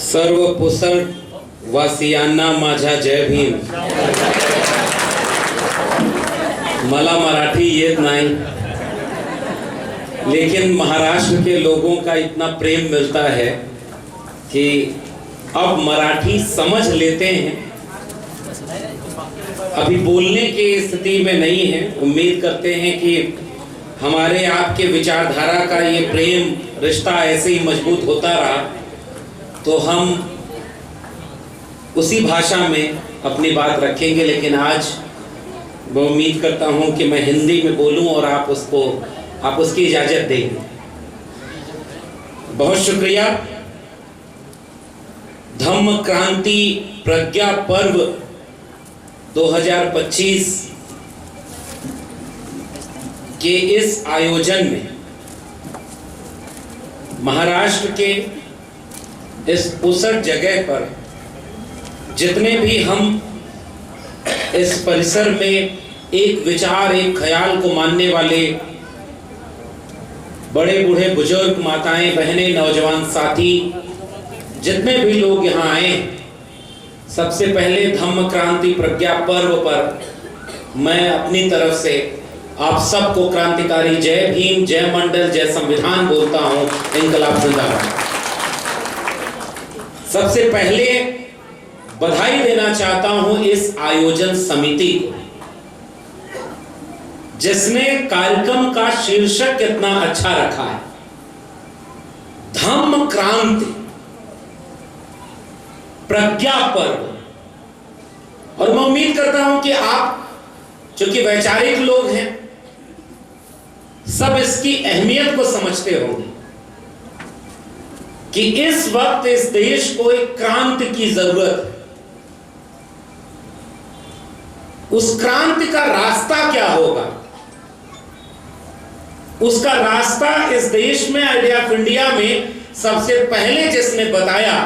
सर्व पुसळ वासियांना माझा जय भीम। मला मराठी येत नहीं, लेकिन महाराष्ट्र के लोगों का इतना प्रेम मिलता है कि अब मराठी समझ लेते हैं। अभी बोलने की स्थिति में नहीं है। उम्मीद करते हैं कि हमारे आपके विचारधारा का ये प्रेम रिश्ता ऐसे ही मजबूत होता रहा तो हम उसी भाषा में अपनी बात रखेंगे। लेकिन आज मैं उम्मीद करता हूं कि मैं हिंदी में बोलूं और आप उसकी इजाजत देंगे। बहुत शुक्रिया। धम्म क्रांति प्रज्ञा पर्व 2025 के इस आयोजन में महाराष्ट्र के इस पुसट जगह पर जितने भी हम इस परिसर में एक विचार एक ख्याल को मानने वाले बड़े बूढ़े बुजुर्ग माताएं बहनें नौजवान साथी जितने भी लोग यहाँ आए, सबसे पहले धम्म क्रांति प्रज्ञा पर्व पर मैं अपनी तरफ से आप सबको क्रांतिकारी जय भीम, जय मंडल, जय संविधान बोलता हूं। इनकलाब जिंदाबाद। सबसे पहले बधाई देना चाहता हूं इस आयोजन समिति को, जिसने कार्यक्रम का शीर्षक कितना अच्छा रखा है, धम्म क्रांति प्रज्ञा पर्व। और मैं उम्मीद करता हूं कि आप चूंकि वैचारिक लोग हैं, सब इसकी अहमियत को समझते होंगे कि इस वक्त इस देश को एक क्रांति की जरूरत है। उस क्रांति का रास्ता क्या होगा? उसका रास्ता इस देश में आइडिया ऑफ इंडिया में सबसे पहले जिसने बताया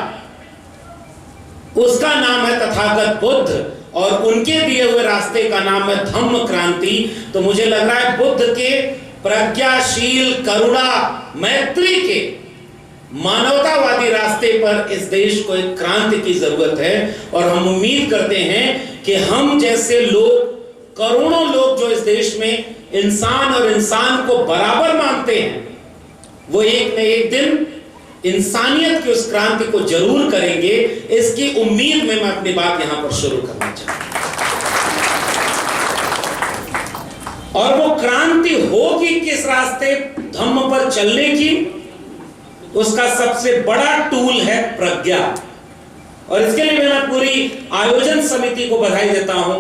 उसका नाम है तथागत बुद्ध, और उनके दिए हुए रास्ते का नाम है धम्म क्रांति। तो मुझे लग रहा है बुद्ध के प्रज्ञाशील, करुणा, मैत्री के मानवतावादी रास्ते पर इस देश को एक क्रांति की जरूरत है। और हम उम्मीद करते हैं कि हम जैसे लोग, करोड़ों लोग जो इस देश में इंसान और इंसान को बराबर मानते हैं, वो एक न एक दिन इंसानियत की उस क्रांति को जरूर करेंगे। इसकी उम्मीद में मैं अपनी बात यहां पर शुरू करना चाहता हूं। और वो क्रांति होगी किस रास्ते धम्म पर चलने की? उसका सबसे बड़ा टूल है प्रज्ञा। और इसके लिए मैं पूरी आयोजन समिति को बधाई देता हूं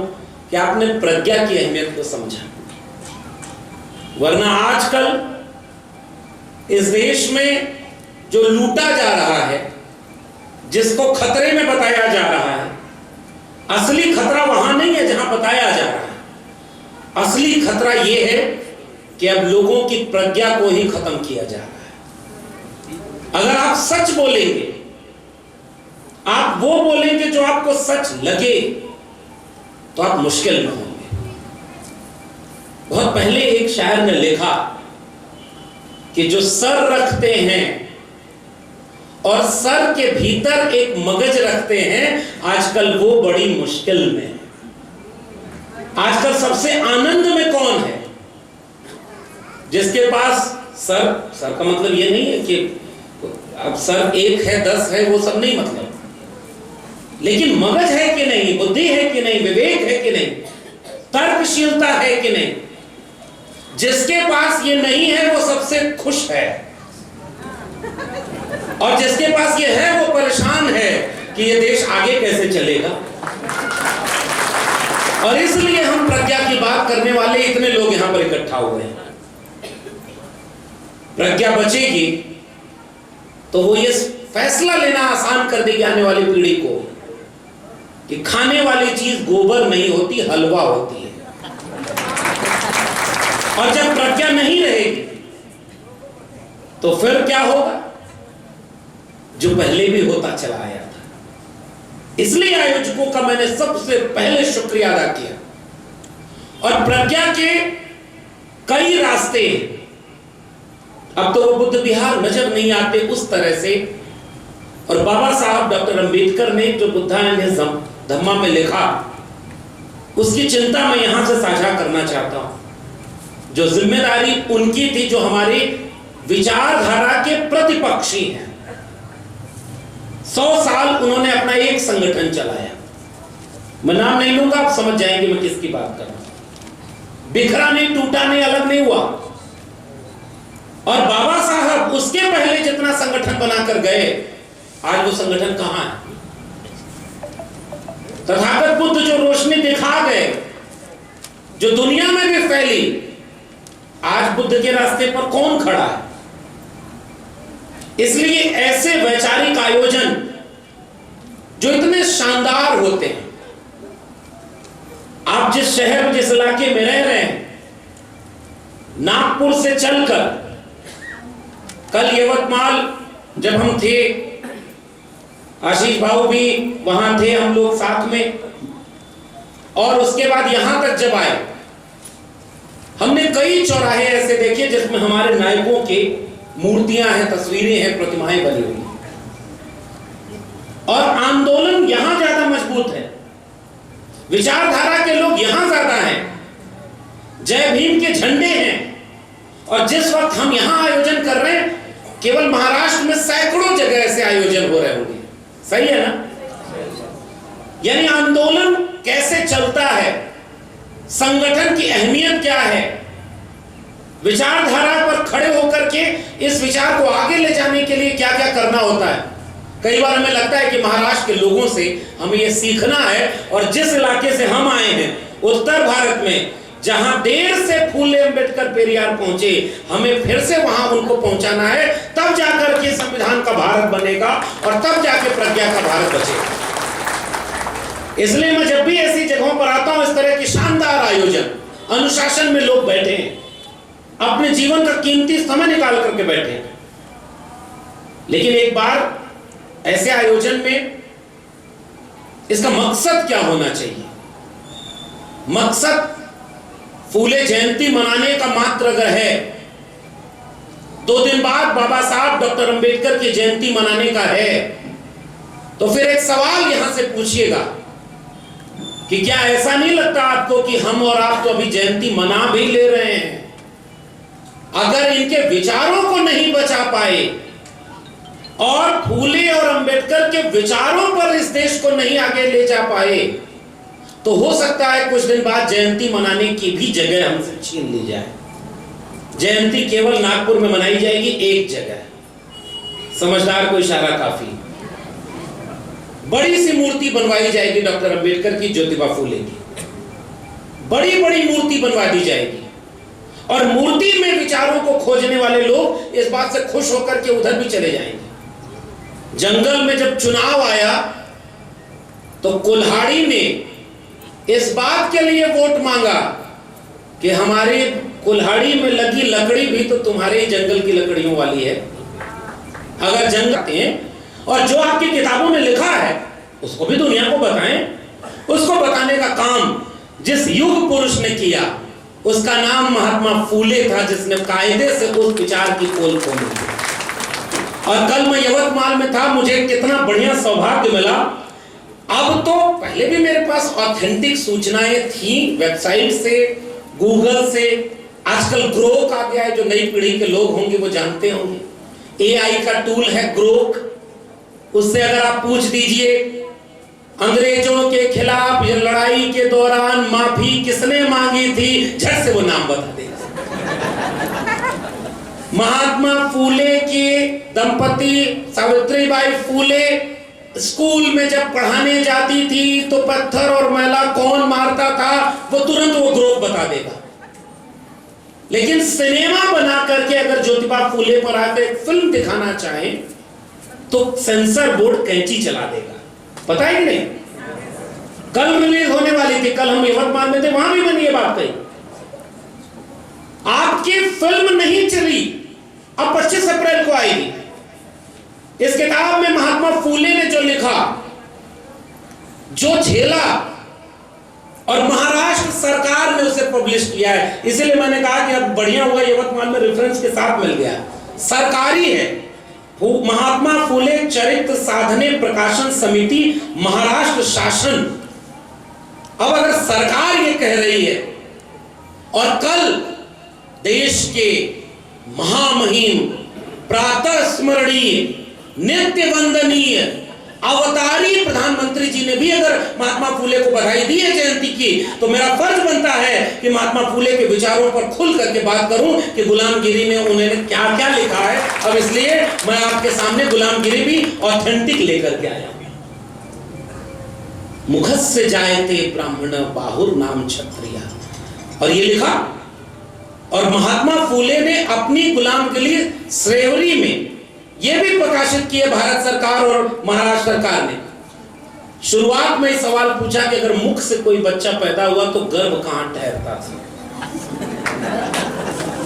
कि आपने प्रज्ञा की अहमियत को समझा। वरना आजकल इस देश में जो लूटा जा रहा है, जिसको खतरे में बताया जा रहा है, असली खतरा वहां नहीं है जहां बताया जा रहा है। असली खतरा यह है कि अब लोगों की प्रज्ञा को ही खत्म किया जा रहा है। अगर आप सच बोलेंगे, आप वो बोलेंगे जो आपको सच लगे, तो आप मुश्किल में होंगे। बहुत पहले एक शायर ने लिखा कि जो सर रखते हैं और सर के भीतर एक मगज रखते हैं, आजकल वो बड़ी मुश्किल में है। आजकल सबसे आनंद में कौन है? जिसके पास सर का मतलब ये नहीं है कि अब सर एक है 10 है, वो सब नहीं मतलब, लेकिन मगज है कि नहीं, बुद्धि है कि नहीं, विवेक है कि नहीं, तर्कशीलता है कि नहीं। जिसके पास ये नहीं है वो सबसे खुश है, और जिसके पास ये है वो परेशान है कि ये देश आगे कैसे चलेगा। और इसलिए हम प्रज्ञा की बात करने वाले इतने लोग यहां पर इकट्ठा हुए हैं। प्रज्ञा बचेगी तो वो ये फैसला लेना आसान कर देगी आने वाली पीढ़ी को कि खाने वाली चीज गोबर नहीं होती, हलवा होती है। और जब प्रज्ञा नहीं रहेगी तो फिर क्या होगा? जो पहले भी होता चला आया था। इसलिए आयोजकों का मैंने सबसे पहले शुक्रिया अदा किया। और प्रज्ञा के कई रास्ते, अब तो वो बुद्ध विहार नजर नहीं आते उस तरह से, और बाबा साहब डॉक्टर अंबेडकर ने जो बुद्धान्य धम्मा में लिखा, उसकी चिंता मैं यहां से साझा करना चाहता हूं। जो जिम्मेदारी उनकी थी, जो हमारी विचारधारा के प्रतिपक्षी हैं। 100 साल उन्होंने अपना एक संगठन चलाया, मैं नाम नहीं लूंगा, आप समझ जाएंगे मैं किसकी बात कर रहा हूं। बिखरा नहीं, टूटा नहीं, अलग नहीं हुआ। और बाबा साहब उसके पहले जितना संगठन बनाकर गए, आज वो संगठन कहां है? तथागत बुद्ध जो रोशनी दिखा गए, जो दुनिया में भी फैली, आज बुद्ध के रास्ते पर कौन खड़ा है? इसलिए ऐसे वैचारिक आयोजन जो इतने शानदार होते हैं, आप जिस शहर में, जिस इलाके में रह रहे हैं, नागपुर से चलकर कल यवतमाल जब हम थे, आशीष भाऊ भी वहां थे, हम लोग साथ में, और उसके बाद यहां तक जब आए, हमने कई चौराहे ऐसे देखे जिसमें हमारे नायकों के मूर्तियां हैं, तस्वीरें हैं, प्रतिमाएं बनी हुई। और आंदोलन यहां ज्यादा मजबूत है, विचारधारा के लोग यहां ज्यादा हैं, जय भीम के झंडे हैं। और जिस वक्त हम यहां आयोजन कर रहे हैं, केवल महाराष्ट्र में सैकड़ों जगह ऐसे आयोजन हो रहे होंगे। सही है ना? यानी आंदोलन कैसे चलता है, संगठन की अहमियत क्या है, विचारधारा पर खड़े होकर के इस विचार को आगे ले जाने के लिए क्या क्या करना होता है। कई बार हमें लगता है कि महाराष्ट्र के लोगों से हमें यह सीखना है, और जिस इलाके से हम आए हैं, उत्तर भारत में, जहां देर से फूले अंबेडकर पेरियार पहुंचे, हमें फिर से वहां उनको पहुंचाना है, तब जाकर के संविधान का भारत बनेगा और तब जाके प्रज्ञा का भारत बचेगा। इसलिए मैं जब भी ऐसी जगहों पर आता हूं, इस तरह के शानदार आयोजन, अनुशासन में लोग बैठे हैं, अपने जीवन का कीमती समय निकाल करके बैठे हैं। लेकिन एक बार ऐसे आयोजन में इसका मकसद क्या होना चाहिए? मकसद फूले जयंती मनाने का मात्र अगर है, 2 दिन बाद बाबा साहब डॉक्टर अंबेडकर की जयंती मनाने का है, तो फिर एक सवाल यहां से पूछिएगा कि क्या ऐसा नहीं लगता आपको कि हम और आप तो अभी जयंती मना भी ले रहे हैं? अगर इनके विचारों को नहीं बचा पाए और फूले और अंबेडकर के विचारों पर इस देश को नहीं आगे ले जा पाए, तो हो सकता है कुछ दिन बाद जयंती मनाने की भी जगह हमसे छीन ली जाए। जयंती केवल नागपुर में मनाई जाएगी, एक जगह, समझदार को इशारा काफी, बड़ी सी मूर्ति बनवाई जाएगी डॉक्टर अंबेडकर की, ज्योतिबा फूले की, बड़ी बड़ी मूर्ति बनवा दी जाएगी। और मूर्ति में विचारों को खोजने वाले लोग इस बात से खुश होकर के उधर भी चले जाएंगे। जंगल में जब चुनाव आया तो कुल्हाड़ी ने इस बात के लिए वोट मांगा कि हमारी कुल्हाड़ी में लगी लकड़ी भी तो तुम्हारे जंगल की लकड़ियों वाली है। अगर जंगल हैं और जो आपकी किताबों में लिखा है उसको भी दुनिया को बताएं। उसको बताने का काम जिस युग पुरुष ने किया, उसका नाम महात्मा फूले था, जिसने कायदे से उस विचार की पोल खोली। और कल मैं यवतमाल में था, मुझे कितना बढ़िया सौभाग्य मिला। अब तो पहले भी मेरे पास ऑथेंटिक सूचनाएं थी, वेबसाइट से, गूगल से। आजकल ग्रोक आ गया है, जो नई पीढ़ी के लोग होंगे वो जानते होंगे। एआई का टूल है ग्रोक, उससे अगर आप पूछ दीजिए अंग्रेजों के खिलाफ ये लड़ाई के दौरान माफी किसने मांगी थी, झट से वो नाम बता देगा। महात्मा फूले के दंपति सावित्रीबाई फूले स्कूल में जब पढ़ाने जाती थी तो पत्थर और मैला कौन मारता था, वो तुरंत वो ग्रोक बता देगा। लेकिन सिनेमा बना करके अगर ज्योतिबा फूले पर आकर एक फिल्म दिखाना चाहे तो सेंसर बोर्ड कैंची चला देगा। पता है कि नहीं? कल रिलीज होने वाली थी, कल हम यवतमाल में थे, वहां भी मैंने ये बात कही। आपकी फिल्म नहीं चली, अब 25 अप्रैल को आएगी। इस किताब में महात्मा फूले ने जो लिखा, जो झेला, और महाराष्ट्र सरकार ने उसे पब्लिश किया है। इसलिए मैंने कहा कि अब बढ़िया हुआ यवतमाल में रेफरेंस के साथ मिल गया। सरकारी है, महात्मा फुले चरित्र साधने प्रकाशन समिति महाराष्ट्र शासन। अब अगर सरकार ये कह रही है और कल देश के महामहिम प्रातः स्मरणीय नित्य वंदनीय अवतारी प्रधानमंत्री जी ने भी अगर महात्मा फुले को बधाई दी है जयंती की, तो मेरा फर्ज बनता है कि महात्मा फुले के विचारों पर खुल करके बात करूं कि गुलामगिरी में उन्होंने क्या क्या लिखा है। अब इसलिए मैं आपके सामने गुलामगिरी भी ऑथेंटिक लेकर के आया हूं। मुखस्य जायते ब्राह्मण बाहुर नाम क्षत्रिय, और ये लिखा। और महात्मा फुले ने अपनी गुलामगिरी श्रेवरी में यह भी प्रकाशित किया भारत सरकार और महाराष्ट्र सरकार ने। शुरुआत में सवाल पूछा कि अगर मुख से कोई बच्चा पैदा हुआ तो गर्भ कहां ठहरता था।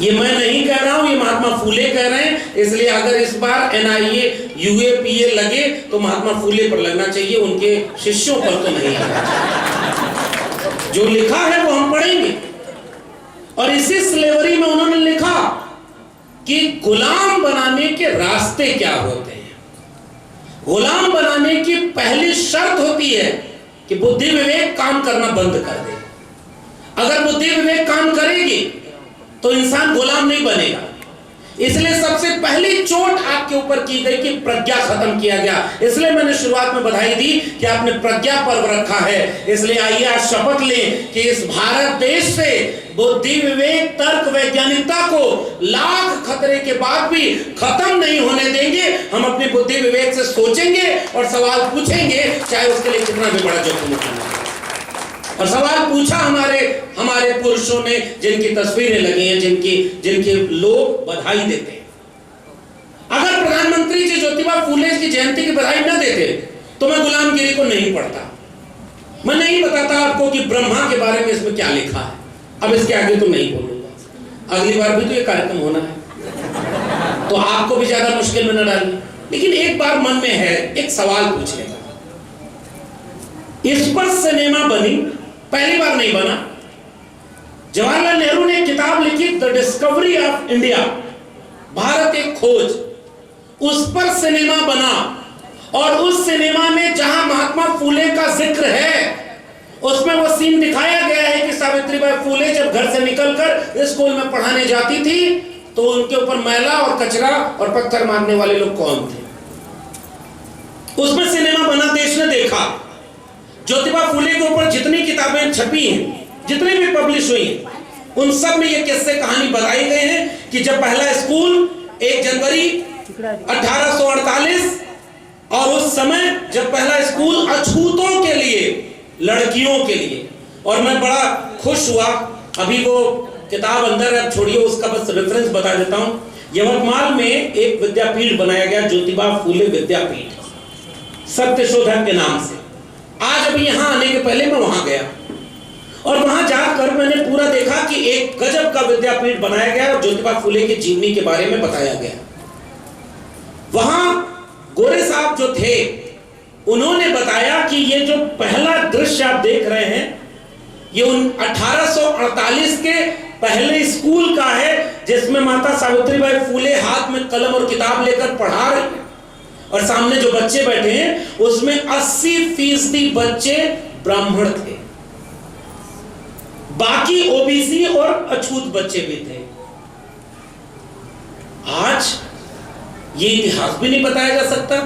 ये मैं नहीं कह रहा हूं, ये महात्मा फुले कह रहे हैं। इसलिए अगर इस बार NIA UAPA लगे तो महात्मा फुले पर लगना चाहिए, उनके शिष्यों पर तो नहीं लगना चाहिए। जो लिखा है वो हम पढ़ेंगे। और इसी स्लेवरी में उन्होंने लिखा कि गुलाम बनाने के रास्ते क्या होते हैं। गुलाम बनाने की पहली शर्त होती है कि बुद्धि विवेक काम करना बंद कर दे। अगर बुद्धि विवेक काम करेगी तो इंसान गुलाम नहीं बनेगा। इसलिए सबसे पहली चोट आपके ऊपर की गई कि प्रज्ञा खत्म किया गया। इसलिए मैंने शुरुआत में बधाई दी कि आपने प्रज्ञा पर्व रखा है। इसलिए आइए आज शपथ लें कि इस भारत देश से बुद्धि विवेक तर्क वैज्ञानिकता को लाख खतरे के बाद भी खत्म नहीं होने देंगे। हम अपनी बुद्धि विवेक से सोचेंगे और सवाल पूछेंगे, चाहे उसके लिए कितना भी बड़ा जोखिम उठाना है। और सवाल पूछा हमारे पुरुषों ने, जिनकी तस्वीरें लगी हैं, जिनके लोग बधाई देते हैं। अगर प्रधानमंत्री जी ज्योतिबा फुले की जयंती की बधाई न देते तो मैं गुलामगिरी को नहीं पढ़ता। मैं नहीं बताता आपको कि ब्रह्मा के बारे में इसमें क्या लिखा है। अब इसके आगे तो नहीं बोलूंगा। अगली बार भी तो ये कार्यक्रम होना है, तो आपको भी ज्यादा मुश्किल में न डालिए। लेकिन एक बार मन में है एक सवाल पूछने का। इस पर सिनेमा बनी, पहली बार नहीं बना। जवाहरलाल नेहरू ने एक किताब लिखी, the discovery of India, Bharat एक खोज। उस पर सिनेमा बना और उस सिनेमा में जहां महात्मा फुले का जिक्र है उसमें वो सीन दिखाया गया है कि सावित्रीबाई फुले जब घर से निकलकर स्कूल में पढ़ाने जाती थी तो उनके ऊपर मैला और कचरा और पत्थर मारने वाले लोग कौन थे। उसमें सिनेमा बना, देश ने देखा। ज्योतिबा फुले के ऊपर जितनी किताबें छपी हैं, जितनी भी पब्लिश हुई हैं, उन सब में ये किस्से कहानी बताई गई है कि जब पहला स्कूल 1 जनवरी 1848 और उस समय जब पहला स्कूल अछूतों के लिए, लड़कियों के लिए, और मैं बड़ा खुश हुआ। अभी वो किताब अंदर है, छोड़िए उसका बस रेफरेंस बता देता हूं। यवतमाल में एक विद्यापीठ बनाया गया, ज्योतिबा फुले विद्यापीठ, सत्यशोधक के नाम से। आज अभी यहां आने के पहले मैं वहां गया और वहां जाकर मैंने पूरा देखा कि एक गजब का विद्यापीठ बनाया गया और ज्योतिबा फुले की जीवनी के बारे में बताया गया। वहां गोरे साहब जो थे उन्होंने बताया कि ये जो पहला दृश्य आप देख रहे हैं ये 1848 के पहले स्कूल का है, जिसमें माता सावित्रीबाई फुले हाथ में कलम और किताब लेकर पढ़ा रही हैं और सामने जो बच्चे बैठे हैं उसमें 80% बच्चे ब्राह्मण थे, बाकी ओबीसी और अछूत बच्चे भी थे। आज ये इतिहास भी नहीं बताया जा सकता।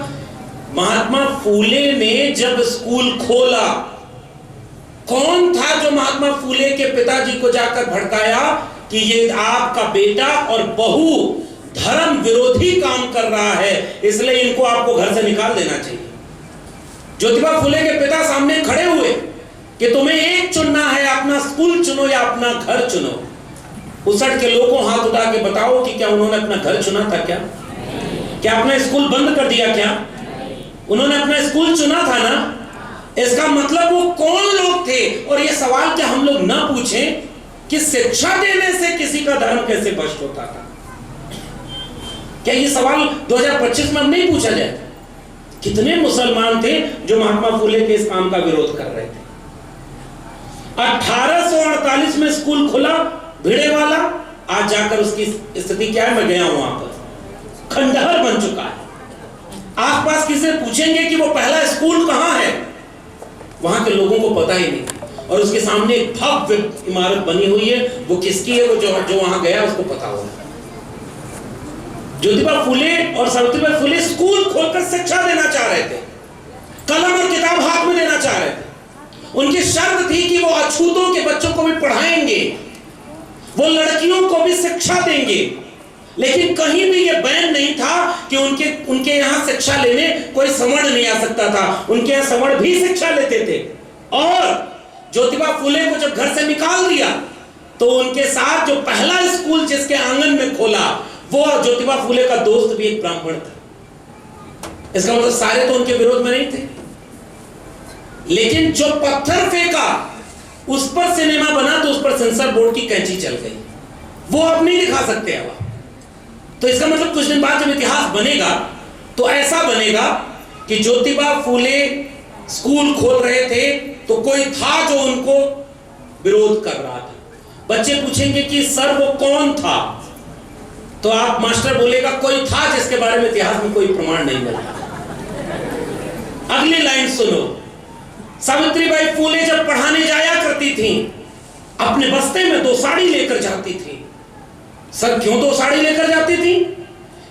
महात्मा फुले ने जब स्कूल खोला, कौन था जो महात्मा फुले के पिताजी को जाकर भड़काया कि ये आपका बेटा और बहू धर्म विरोधी काम कर रहा है, इसलिए इनको आपको घर से निकाल देना चाहिए। ज्योतिबा फुले के पिता सामने खड़े हुए कि तुम्हें एक चुनना है, अपना स्कूल चुनो या अपना घर चुनो। उसट के लोगों हाथ उठा के बताओ कि क्या उन्होंने अपना घर चुना था? क्या अपना स्कूल बंद कर दिया? क्या उन्होंने अपना स्कूल चुना था ना? इसका मतलब वो कौन लोग थे? और ये सवाल क्या हम लोग ना पूछें कि शिक्षा देने से किसी का धर्म कैसे भ्रष्ट होता था? क्या ये सवाल 2025 में नहीं पूछा जाए? कितने मुसलमान थे जो महात्मा फुले के इस काम का विरोध कर रहे थे? 1848 में स्कूल खुला भिड़े वाला, आज जाकर उसकी स्थिति क्या है? मैं गया हूं वहां पर, खंडहर बन चुका है। आसपास किसी से पूछेंगे कि वो पहला स्कूल कहां है, वहां के लोगों को पता ही नहीं। और उसके सामने एक भव्य इमारत बनी हुई है, वो किसकी है, वो जो वहां गया उसको पता होगा। ज्योतिबा फुले और सावित्रीबाई फुले स्कूल खोलकर शिक्षा देना चाह रहे थे, कलम और किताब हाथ में देना चाह रहे थे। उनकी शर्त थी कि वो अछूतों के बच्चों को भी पढ़ाएंगे, वो लड़कियों को भी शिक्षा देंगे, लेकिन कहीं भी ये बैन नहीं था कि उनके यहां शिक्षा लेने कोई सवर्ण नहीं आ सकता था। उनके यहां सवर्ण भी शिक्षा लेते थे। और ज्योतिबा फुले को जब घर से निकाल दिया तो उनके साथ जो पहला स्कूल जिसके आंगन में खोला, वो ज्योतिबा फुले का दोस्त भी एक ब्राह्मण था। इसका मतलब सारे तो उनके विरोध में नहीं थे, लेकिन जो पत्थर फेंका उस पर सिनेमा बना तो उस पर सेंसर बोर्ड की कैंची चल गई। वो अब नहीं दिखा सकते अब। तो इसका मतलब कुछ दिन बाद जब इतिहास बनेगा तो ऐसा बनेगा कि ज्योतिबा फुले स्कूल खोल रहे थे तो कोई था जो उनको विरोध कर रहा था। बच्चे पूछेंगे कि सर वो कौन था, तो आप मास्टर बोलेगा कोई था जिसके बारे में इतिहास में कोई प्रमाण नहीं मिलता। अगली लाइन सुनो, सावित्रीबाई फुले जब पढ़ाने जाया करती थी अपने बस्ते में 2 साड़ी लेकर जाती थी। सर क्यों 2 साड़ी लेकर जाती थी?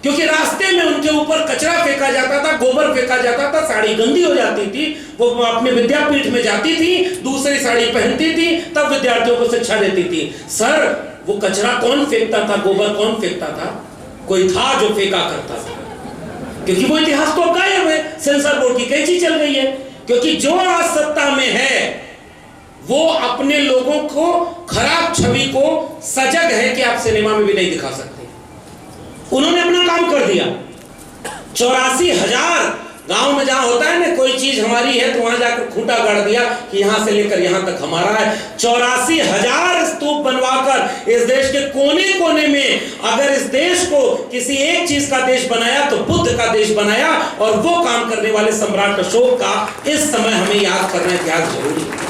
क्योंकि रास्ते में उनके ऊपर कचरा फेंका जाता था, गोबर फेंका जाता था, साड़ी गंदी हो जाती थी। वो अपने विद्यापीठ में जाती थी, दूसरी साड़ी पहनती थी, तब विद्यार्थियों को शिक्षा देती थी। सर वो कचरा कौन फेंकता था, गोबर कौन फेंकता था? कोई था जो फेंका करता था। क्योंकि वो इतिहास तो गायब है, सेंसर बोर्ड की कैंची चल गई है। क्योंकि जो आज सत्ता में है वो अपने लोगों को खराब छवि को सजग है कि आप सिनेमा में भी नहीं दिखा सकते। उन्होंने अपना काम कर दिया। 84,000 गांव में जहां होता है ना कोई चीज हमारी है तो वहां जाकर खूंटा गाड़ दिया कि यहां से लेकर यहां तक हमारा है। 84,000 स्तूप बनवाकर इस देश के कोने कोने में, अगर इस देश को किसी एक चीज का देश बनाया तो बुद्ध का देश बनाया। और वो काम करने वाले सम्राट अशोक का इस समय हमें याद करना इतिहास जरूरी है।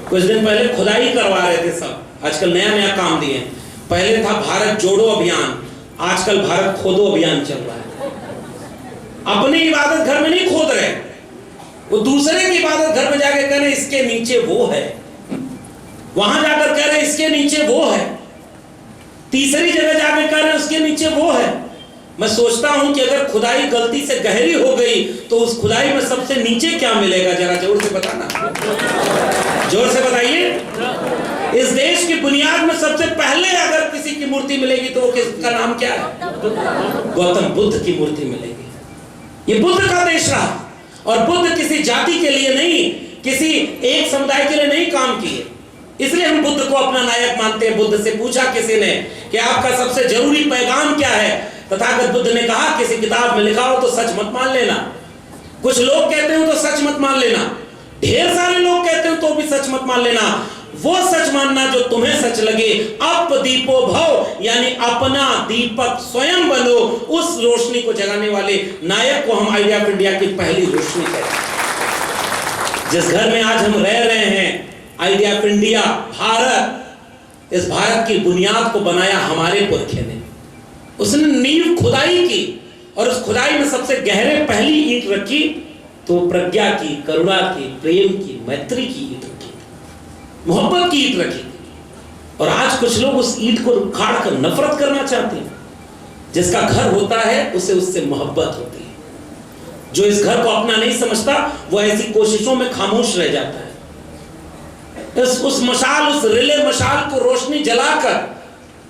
कुछ दिन पहले खुदाई करवा रहे थे सब, आजकल नया नया काम दिए। पहले था भारत जोड़ो अभियान, आजकल भारत खोदो अभियान चल रहा है। अपनी इबादत घर में नहीं खोद रहे, वो दूसरे की इबादत घर में जाके कह रहे इसके नीचे वो है, वहां जाकर कह रहे इसके नीचे वो है, तीसरी जगह जाकर कह रहे उसके नीचे वो है। मैं सोचता हूं कि अगर खुदाई गलती से गहरी हो गई तो उस खुदाई में सबसे नीचे क्या मिलेगा, जरा जोर से बताना, जोर से बताइए। इस देश की बुनियाद में सबसे पहले अगर किसी की मूर्ति मिलेगी तो किसका नाम क्या है? गौतम बुद्ध की मूर्ति मिलेगी। ये बुद्ध का देश रहा, और बुद्ध किसी जाति के लिए नहीं, किसी एक समुदाय के लिए नहीं काम किए। इसलिए हम बुद्ध को अपना नायक मानते हैं। बुद्ध से पूछा किसी ने कि आपका सबसे जरूरी पैगाम क्या है? तथागत बुद्ध ने कहा किसी किताब में लिखा हो तो सच मत मान लेना, कुछ लोग कहते हो तो सच मत मान लेना, ढेर सारे लोग कहते हो तो भी सच मत मान लेना। वो सच मानना जो तुम्हें सच लगे। अप दीपो भव, यानी अपना दीपक स्वयं बनो। उस रोशनी को जगाने वाले नायक को हम आइडिया ऑफ इंडिया की पहली रोशनी कहते हैं। जिस घर में आज हम रह रहे हैं, आइडिया ऑफ इंडिया, भारत, इस भारत की बुनियाद को बनाया हमारे पुरखे ने। उसने नींव खुदाई की और उस खुदाई में सबसे गहरे पहली ईंट रखी तो प्रज्ञा की, करुणा की, प्रेम की, मैत्री की ईंट रखी, मोहब्बत की ईंट रखी। और आज कुछ लोग उस ईंट को उखाड़ कर नफरत करना चाहते हैं। जिसका घर होता है उसे उससे मोहब्बत होती है। जो इस घर को अपना नहीं समझता वो ऐसी कोशिशों में खामोश रह जाता है। उस मशाल, उस रिले मशाल को रोशनी जलाकर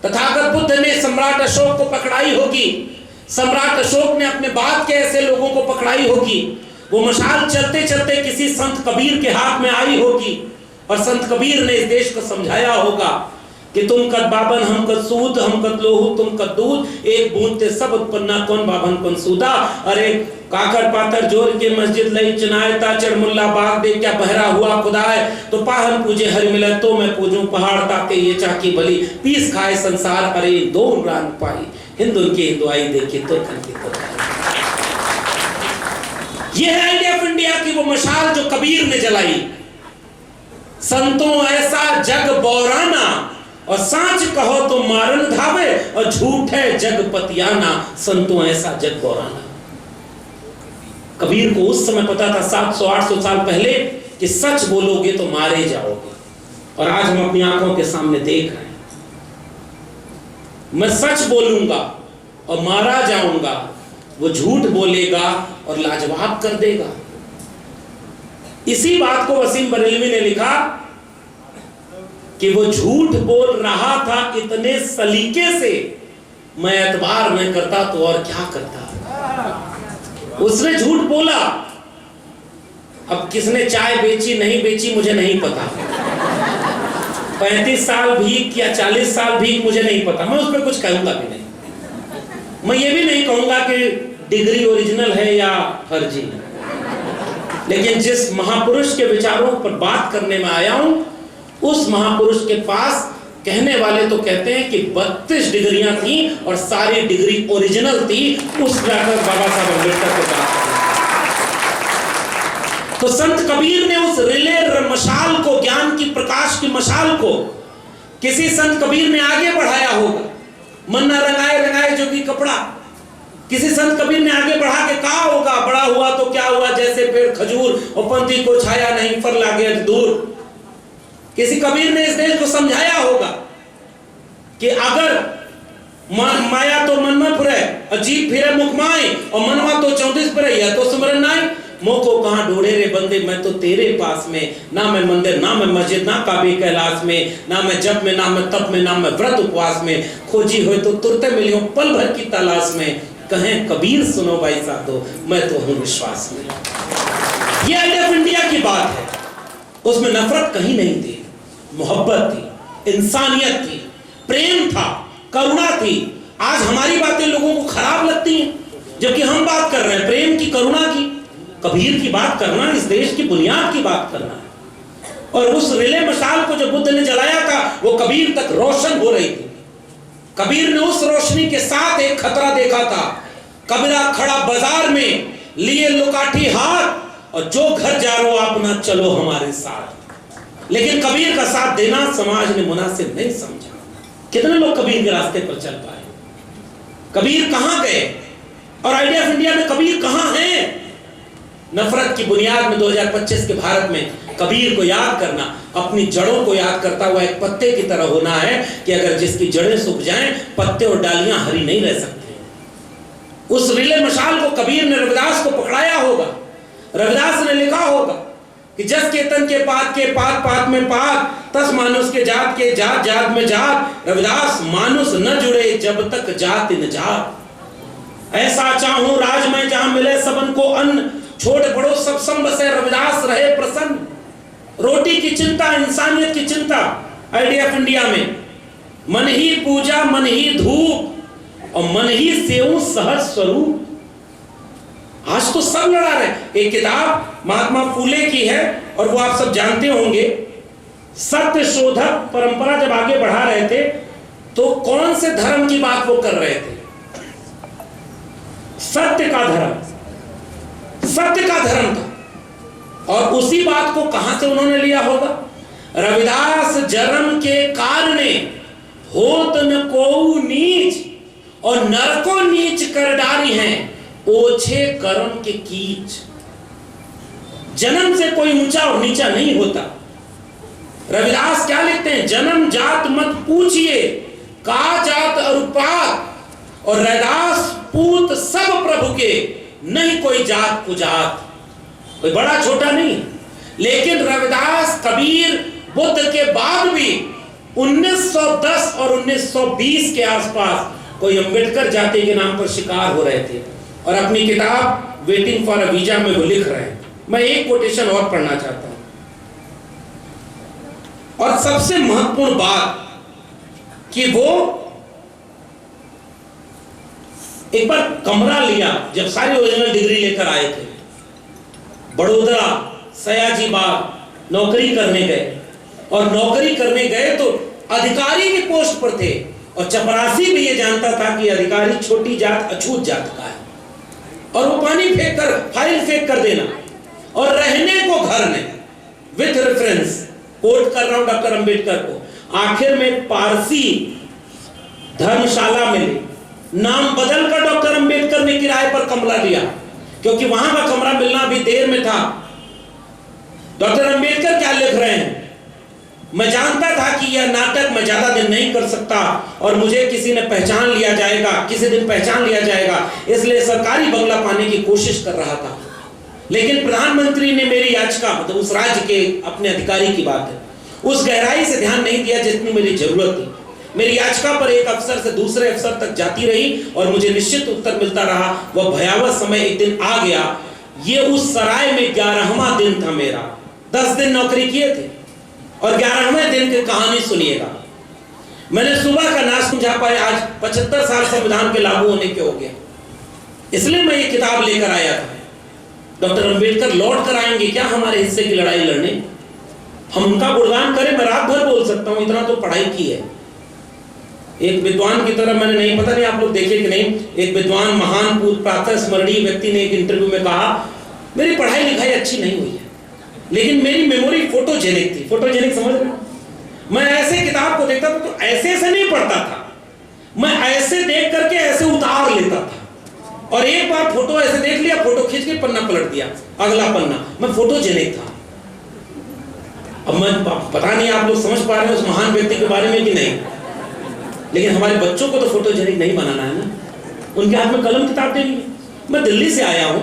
तथागत बुद्ध ने सम्राट अशोक को पकड़ाई होगी, सम्राट अशोक ने अपने बाद के ऐसे लोगों को पकड़ाई होगी। वो मशाल चलते चलते किसी संत कबीर के हाथ में आई होगी और संत कबीर ने इस देश को समझाया होगा कि तुम कद बाबन हम कद सूद, हम कद लोहू तुम कद दूध, एक बूंद ते सब उत्पन्ना कौन बाबन कौन सूदा। अरे काकर पातर जोर के मस्जिद लई चनायता, चढ़ मुल्ला बाग दे क्या बहरा हुआ खुदा है, तो पाहन पूजे हर मिले तो मैं पूजूं पहाड़ ताके ये चाकी भली, पीस खाए संसार अरे दो उमरान पाई, हिंदू के हिंदुआई देखे तो की तो। ये है आइडिया ऑफ इंडिया की वो मशाल जो कबीर ने जलाई। संतों ऐसा जग बौराना, और सांच कहो तो मारन धावे, और झूठ है जग पतियाना, संतों ऐसा जग बौराना। कबीर को उस समय पता था 700-800 साल पहले कि सच बोलोगे तो मारे जाओगे, और आज हम अपनी आंखों के सामने देख रहे हैं। मैं सच बोलूंगा और मारा जाऊंगा, वो झूठ बोलेगा और लाजवाब कर देगा। इसी बात को वसीम बरेलवी ने लिखा कि वो झूठ बोल रहा था इतने सलीके से, मैं एतबार न करता तो और क्या करता। उसने झूठ बोला। अब किसने चाय बेची नहीं बेची मुझे नहीं पता, 35 साल भीख या 40 साल भीख मुझे नहीं पता, मैं उस पर कुछ कहूंगा भी नहीं। मैं ये भी नहीं कहूंगा कि डिग्री ओरिजिनल है या फर्जी है, लेकिन जिस महापुरुष के विचारों पर बात करने में आया हूं, उस महापुरुष के पास कहने वाले तो कहते हैं कि 32 डिग्रियां थी और सारी डिग्री ओरिजिनल थी। उस जाकर बाबा साहब अम्बेडकर के पास, तो संत कबीर ने उस रिले मशाल को, ज्ञान की प्रकाश की मशाल को, किसी संत कबीर ने आगे बढ़ाया होगा। मन न रंगाए रंगाए जोगी कपड़ा, किसी संत कबीर ने आगे बढ़ा के कहा होगा, बड़ा हुआ तो क्या हुआ जैसे पेड़ खजूर, और पंथी को छाया नहीं फर लागे दूर। किसी कबीर ने इस देश को समझाया होगा कि अगर माया तो मन में फिरे, अजीब फिरे मुख माए, और मनवा तो 34 फिरे, यह तो सुमरन नाई। मोको कहां ढूंढे रे बंदे, मैं तो तेरे पास में, ना मैं मंदिर ना मैं मस्जिद ना काबे कैलाश में, ना मैं जप में ना मैं तप में, ना मैं व्रत उपवास में, खोजी हो तो तुरते मिलियो पल भर की तलाश में, कहें कबीर सुनो भाई साधो, मैं तो हूं विश्वास में। ये आइडिया ऑफ इंडिया की बात है। उसमें नफरत कहीं नहीं थी, मोहब्बत थी, इंसानियत थी, प्रेम था, करुणा थी। आज हमारी बातें लोगों को खराब लगती हैं, जबकि हम बात कर रहे हैं प्रेम की, करुणा की। कबीर की बात करना इस देश की बुनियाद की बात करना है। और उस रिले मशाल को जब बुद्ध ने जलाया था, वो कबीर तक रोशन हो रही थी। कबीर ने उस रोशनी के साथ एक खतरा देखा था। कबीरा खड़ा बाजार में लिए लुकाठी हाथ, और जो घर जा रहे हो आप ना चलो हमारे साथ। लेकिन कबीर का साथ देना समाज ने मुनासिब नहीं समझा। कितने लोग कबीर के रास्ते पर चल पाए? कबीर कहां गए? और आइडिया ऑफ इंडिया में कबीर कहां है? नफरत की बुनियाद में 2025 के भारत में कबीर को याद करना, अपनी जड़ों को याद करता हुआ एक पत्ते की तरह होना है कि अगर जिसकी जड़ें सूख जाएं, पत्ते और डालियां हरी नहीं रह सकती। उस रिले मशाल को कबीर ने रविदास को पकड़ाया होगा। रविदास ने लिखा होगा कि जस के तन के पात पात में पात, तस मानुष के जात जात में जात, रविदास मानुष न जुड़े जब तक जात न जात। ऐसा चाहूं राज में जहां मिले सबन को अन्न, छोड़ पड़ो सब संग बसे रविदास रहे प्रसन्न। रोटी की चिंता, इंसानियत की चिंता आइडिया ऑफ इंडिया में। मन ही पूजा, मन ही धूप, और मन ही सेऊ सहज स्वरूप। आज तो सब लड़ा रहे। एक किताब महात्मा फूले की है, और वो आप सब जानते होंगे। सत्य शोधक परंपरा जब आगे बढ़ा रहे थे, तो कौन से धर्म की बात वो कर रहे थे? सत्य का धर्म, सत्य का धर्म था। और उसी बात को कहां से उन्होंने लिया होगा? रविदास जन्म के कारणे होत न को नीच, और नर को नीच कर डारी हैं ओछे कर्म के कीच। जन्म से कोई ऊंचा और नीचा नहीं होता। रविदास क्या लिखते हैं? जन्म जात मत पूछिए, का जात अरुपात, और रैदास पूत सब प्रभु के, नहीं कोई जात कुजात। कोई बड़ा छोटा नहीं। लेकिन रविदास, कबीर, बुद्ध के बाद भी 1910 और 1920 के आसपास कोई अम्बेडकर जाति के नाम पर शिकार हो रहे थे, और अपनी किताब वेटिंग फॉर अ वीजा में वो लिख रहे हैं। मैं एक कोटेशन और पढ़ना चाहता हूं। और सबसे महत्वपूर्ण बात कि वो एक बार कमरा लिया, जब सारी ओरिजिनल डिग्री लेकर आए थे, बड़ोदरा सयाजी बाग नौकरी करने गए। और नौकरी करने गए तो अधिकारी के पोस्ट पर थे, और चपरासी भी ये जानता था कि अधिकारी छोटी जात अछूत जात का है, और वो पानी फेंक कर, फाइल फेंक कर देना, और रहने को घर ने, विथ रेफरेंस कोट कर रहा हूं डॉक्टर अंबेडकर को। आखिर में पारसी धर्मशाला मिली, नाम बदलकर डॉक्टर अंबेडकर ने किराए पर कमरा लिया। क्योंकि वहां का कमरा मिलना भी देर में था। डॉक्टर अंबेडकर क्या लिख रहे हैं, मैं जानता था कि यह नाटक मैं ज्यादा दिन नहीं कर सकता और मुझे किसी ने पहचान लिया जाएगा, किसी दिन पहचान लिया जाएगा, इसलिए सरकारी बंगला पाने की कोशिश कर रहा था। लेकिन प्रधानमंत्री ने मेरी याचिका, मतलब उस राज्य के अपने अधिकारी की बात है, उस गहराई से ध्यान नहीं दिया जितनी मेरी जरूरत थी। मेरी याचिका पर एक अफसर से दूसरे अफसर तक जाती रही और मुझे निश्चित उत्तर मिलता रहा। वह भयावह समय एक दिन आ गया। ये उस सराय में 11वां दिन था मेरा। 10 दिन नौकरी किए थे और 11वें दिन की कहानी सुनिएगा। मैंने सुबह का नाश्ता समझा पाए, आज 75 साल संविधान के लागू होने के हो गया, इसलिए मैं ये किताब लेकर आया था। डॉक्टर अंबेडकर लौट कर आएंगे क्या हमारे हिस्से की लड़ाई लड़ने? हम उनका गुणगान करें, मैं रात भर बोल सकता हूं, इतना तो पढ़ाई की है। एक विद्वान की तरह मैंने, नहीं पता नहीं आप लोग देखे कि नहीं, एक विद्वान महान प्रातः स्मरणीय व्यक्ति ने एक इंटरव्यू में कहा, मेरी पढ़ाई लिखाई अच्छी नहीं हुई है, लेकिन मेरी मेमोरी फोटोजेनिक थी। फोटोजेनिक समझ रहे? मैं ऐसे किताब को देखता था तो ऐसे से नहीं पढ़ता था, मैं ऐसे देख करके ऐसे उतार लेता था, और एक बार फोटो ऐसे देख लिया, फोटो खींच के पन्ना पलट दिया, अगला पन्ना। मैं फोटोजेनिक था। अब मैं पता नहीं आप लोग समझ पा रहे हैं उस महान व्यक्ति के बारे में कि नहीं, लेकिन हमारे बच्चों को तो फोटोजेनिक नहीं बनाना है ना, उनके हाथ में कलम किताब देनी है। मैं दिल्ली से आया हूं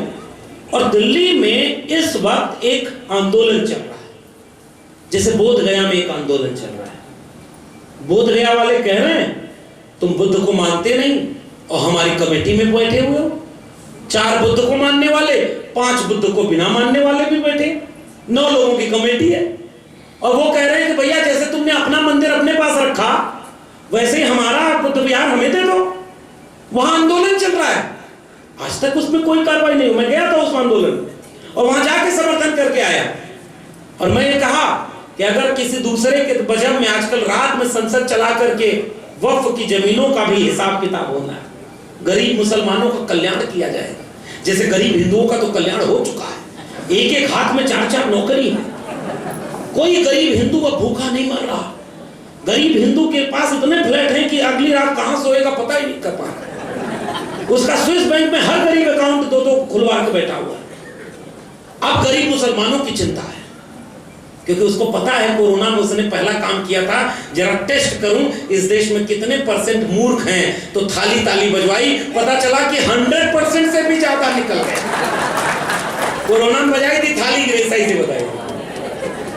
और दिल्ली में इस वक्त एक आंदोलन चल रहा है, जैसे बोध गया में एक आंदोलन चल रहा है। बोध गया वाले कह रहे हैं तुम बुद्ध को मानते नहीं और हमारी कमेटी में बैठे हुए हो। 4 बुद्ध को मानने वाले, 5 बुद्ध को बिना मानने वाले भी बैठे, 9 लोगों की कमेटी है। और वो कह रहे हैं कि भैया जैसे तुमने अपना मंदिर अपने पास रखा, वैसे ही हमारा बुद्ध विहार हमें दे दो। वहां आंदोलन चल रहा है, आज तक उसमें कोई कार्रवाई नहीं हुई। मैं गया था उस आंदोलन और वहां जाके समर्थन करके आया, और मैं ये कहा कि अगर किसी दूसरे के वजह में आजकल रात में संसद चला करके वक्फ की जमीनों का भी हिसाब किताब होना है, गरीब मुसलमानों का कल्याण किया जाएगा, जैसे गरीब हिंदुओं का तो कल्याण हो चुका है। एक हाथ में 4-4 नौकरी है, कोई गरीब हिंदू का भूखा नहीं मर रहा। गरीब हिंदू के पास इतने फ्लैट हैं कि अगली रात कहां सोएगा पता ही नहीं कर पा रहा। उसका स्विस बैंक में हर गरीब अकाउंट 2-2 खुलवा के बैठा हुआ है। अब गरीब मुसलमानों की चिंता है, क्योंकि उसको पता है कोरोना में उसने पहला काम किया था, जरा टेस्ट करूं इस देश में कितने % मूर्ख हैं, तो थाली ताली बजवाई, पता चला कि 100% से भी ज्यादा निकल गए। कोरोना में बजाई थी थाली, सही से बताई।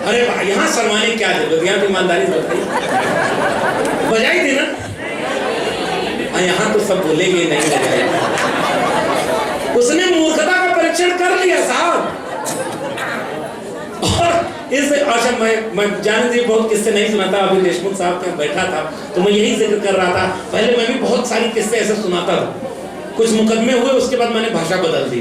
अरे यहां शर्माने क्या जरूरत, यहां ईमानदारी से बताइए, बजाई थी ना। यहां तो सब बोलेंगे नहीं बजाई, उसने मूर्खता का परीक्षण कर लिया साहब। और इस अच्छा मैं जाने से बहुत किस्से नहीं सुनाता, अभी देशमुख साहब के बैठा था तो मैं यही जिक्र कर रहा था। पहले मैं भी बहुत सारी किस्से ऐसे सुनाता था, कुछ मुकदमे हुए उसके बाद मैंने भाषा बदल दी,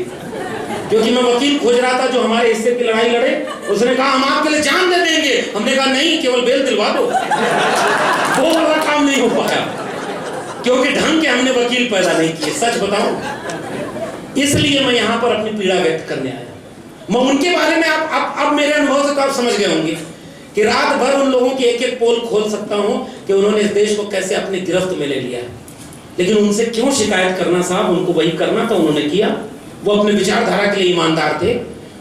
क्योंकि मैं वकील खोज रहा था जो हमारे हिस्से की लड़ाई लड़े। उसने कहा हम आपके लिए जान दे देंगे, हमने कहा नहीं, केवल बेल दिलवा दो। वो वाला काम नहीं हो पाया, क्योंकि ढंग के हमने वकील पैदा नहीं किए, सच बताऊं। इसलिए मैं यहाँ पर अपनी पीड़ा व्यक्त करने आया। मैं उनके बारे में अब मेरे अनुभव से तो आप समझ गए होंगे कि रात भर उन लोगों की एक पोल खोल सकता हूं कि उन्होंने इस देश को कैसे अपनी गिरफ्त में ले लिया। लेकिन उनसे क्यों शिकायत करना साहब, उनको वही करना था, उन्होंने किया। वो अपने विचारधारा के लिए ईमानदार थे,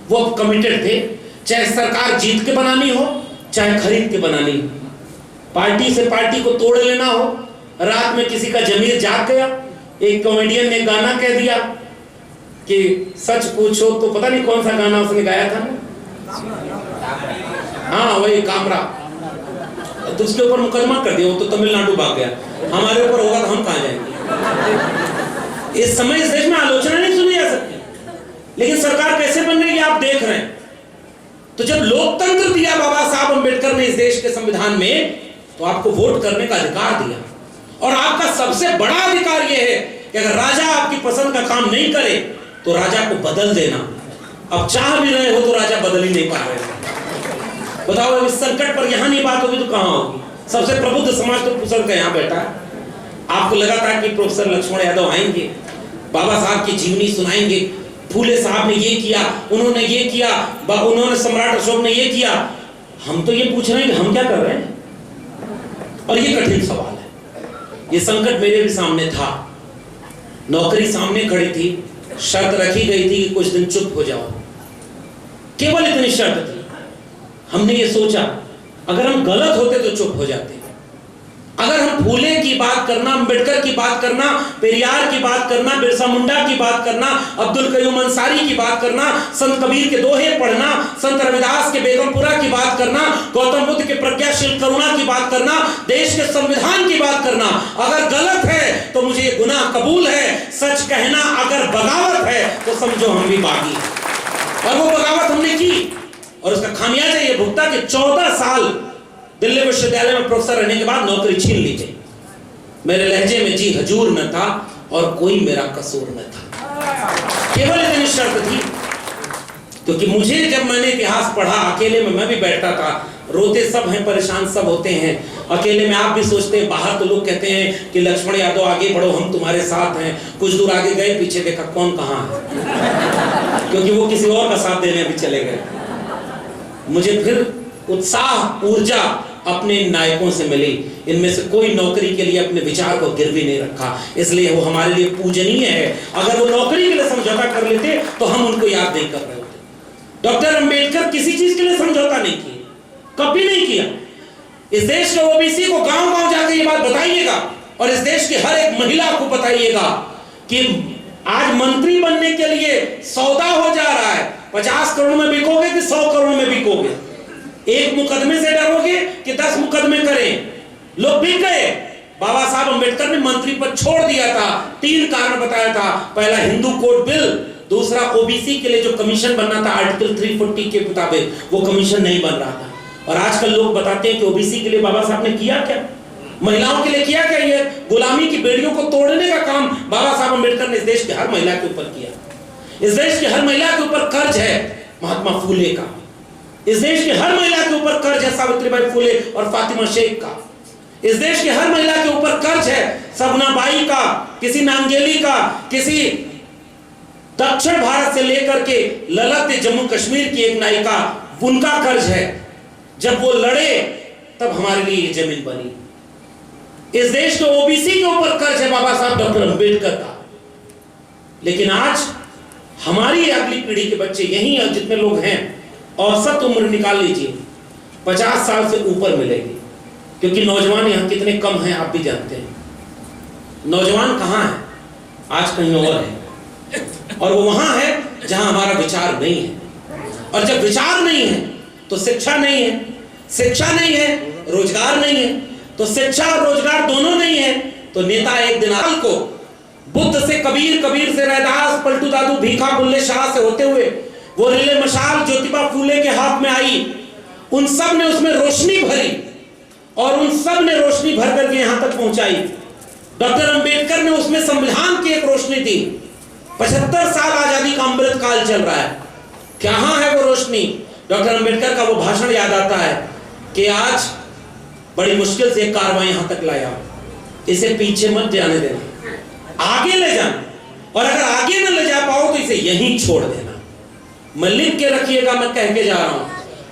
वो कमिटेड थे, चाहे सरकार जीत के बनानी हो चाहे खरीद के बनानी हो, पार्टी से पार्टी को तोड़ लेना हो। रात में किसी का जमीर जाग गया, एक कॉमेडियन ने गाना कह दिया कि सच पूछो तो, पता नहीं कौन सा गाना उसने गाया था ना, हाँ वही कामरा, तो उसके ऊपर मुकदमा कर दिया। वो तो तमिलनाडु भाग गया, हमारे ऊपर होगा तो हम कहां जाएंगे। इस समय इस देश में आलोचना नहीं सुनी जा सकती, लेकिन सरकार कैसे बन रही है आप देख रहे हैं। तो जब लोकतंत्र दिया बाबा साहब अम्बेडकर ने इस देश के संविधान में, तो आपको वोट करने का अधिकार दिया, और आपका सबसे बड़ा अधिकार यह है कि अगर राजा आपकी पसंद का काम नहीं करे तो राजा को बदल देना। अब चाह भी रहे हो तो राजा बदल ही नहीं पा रहे। बताओ इस संकट पर यहां नहीं बात होगी तो कहां होगी। सबसे प्रबुद्ध समाज तो कुशल का यहां बैठा है। आपको लगा था कि प्रोफेसर लक्ष्मण यादव आएंगे, बाबा साहब की जीवनी सुनाएंगे, फूले साहब ने ये किया, उन्होंने ये किया, उन्होंने सम्राट अशोक ने ये किया। हम तो ये पूछ रहे हैं कि हम क्या कर रहे हैं। और ये कठिन सवाल है। ये संकट मेरे भी सामने था, नौकरी सामने खड़ी थी, शर्त रखी गई थी कि कुछ दिन चुप हो जाओ, केवल इतनी शर्त थी। हमने ये सोचा अगर हम गलत होते तो चुप हो जाते, अगर हम फूले की बात करना, अम्बेडकर की बात करना, पेरियार की बात करना, बिरसा मुंडा की बात करना, अब्दुल कयूम अंसारी की बात करना, संत कबीर के दोहे पढ़ना, संत रविदास के बेगमपुरा की बात करना, गौतम बुद्ध के प्रज्ञाशील करुणा की बात करना, देश के संविधान की बात करना, अगर गलत है तो मुझे ये गुनाह कबूल है। सच कहना अगर बगावत है तो समझो हम भी बागी। और वो बगावत हमने की और उसका खामियाजा ये भुगता कि 14 साल दिल्ली विश्वविद्यालय में प्रोफेसर रहने के बाद नौकरी छीन ली गई। मेरे लहजे में जी हजूर न था और कोई मेरा कसूर न था, केवल इतनी शर्त थी। क्योंकि मुझे जब मैंने इतिहास पढ़ा, अकेले में मैं भी बैठता था, रोते सब हैं, परेशान सब होते हैं, अकेले में आप भी सोचते हैं। बाहर तो लोग कहते हैं कि लक्ष्मण यादव आगे बढ़ो, हम तुम्हारे साथ हैं। कुछ दूर आगे गए, पीछे देखा कौन कहाँ है, क्योंकि वो किसी और का साथ देने अभी चले गए। मुझे फिर उत्साह, ऊर्जा अपने नायकों से मिली। इनमें से कोई नौकरी के लिए अपने विचार को गिरवी नहीं रखा, इसलिए वो हमारे लिए पूजनीय है। अगर वो नौकरी के लिए समझौता कर लेते तो हम उनको याद नहीं कर रहे होते। डॉक्टर अंबेडकर किसी चीज के लिए समझौता नहीं किया, कभी नहीं किया। इस देश के ओबीसी को गांव-गांव जाकर ये बात बताइएगा और इस देश की हर एक महिला को बताइएगा कि आज मंत्री बनने के लिए सौदा हो जा रहा है। 50 करोड़ में बिकोगे कि 100 करोड़ में बिकोगे? एक मुकदमे से डरोगे कि 10 मुकदमे करें? लोग बिक गए। बाबा साहब अंबेडकर ने मंत्री पद छोड़ दिया था, 3 कारण बताया था। पहला हिंदू कोड बिल, दूसरा ओबीसी के लिए जो कमीशन बनना था आर्टिकल 340 के मुताबिक, वो कमीशन नहीं बन रहा था। और आजकल लोग बताते हैं कि ओबीसी के लिए बाबा साहब ने किया क्या, महिलाओं के लिए किया क्या? ये गुलामी की बेड़ियों को तोड़ने का काम बाबा साहब अंबेडकर ने इस देश की हर महिला के ऊपर किया। इस देश की हर महिला के ऊपर कर्ज है महात्मा फूले का। इस देश की हर महिला के ऊपर कर्ज है सावित्रीबाई फूले और फातिमा शेख का। इस देश की हर महिला के ऊपर कर्ज है सगुना बाई का, किसी नांगेली का, किसी दक्षिण भारत से लेकर के ललित जम्मू कश्मीर की एक नायिका, उनका कर्ज है। जब वो लड़े तब हमारे लिए ये जमीन बनी। इस देश के ओबीसी के ऊपर कर्ज है बाबा साहब डॉक्टर अंबेडकर का। लेकिन आज हमारी अगली पीढ़ी के बच्चे यही जितने लोग हैं, औसत उम्र निकाल लीजिए 50 साल से ऊपर मिलेगी, क्योंकि नौजवान यहाँ कितने कम हैं आप भी जानते हैं। नौजवान कहाँ है? आज कहीं और है, और वो वहां है जहां हमारा विचार नहीं है। और जब विचार नहीं है तो शिक्षा नहीं है, शिक्षा नहीं है रोजगार नहीं है, तो शिक्षा और रोजगार दोनों नहीं है तो नेता एक दिन को बुद्ध से कबीर, कबीर से रैदास, पलटू दादू, भीखा, बुल्ले शाह से होते हुए वो रिले मशाल ज्योतिबा फूले के हाथ में आई। उन सब ने उसमें रोशनी भरी और उन सब ने रोशनी भर करके यहां तक पहुंचाई। डॉक्टर अंबेडकर ने उसमें संविधान की एक रोशनी दी। 75 साल आजादी का अमृत काल चल रहा है, कहां है वो रोशनी? डॉक्टर अंबेडकर का वो भाषण याद आता है कि आज बड़ी मुश्किल से कार्रवाई यहां तक लाया, इसे पीछे मत जाने देना, आगे ले जाना, और अगर आगे न ले जा पाओ तो इसे यहीं छोड़ देना। मैं लिख के रखिएगा, मैं कह के जा रहा हूं,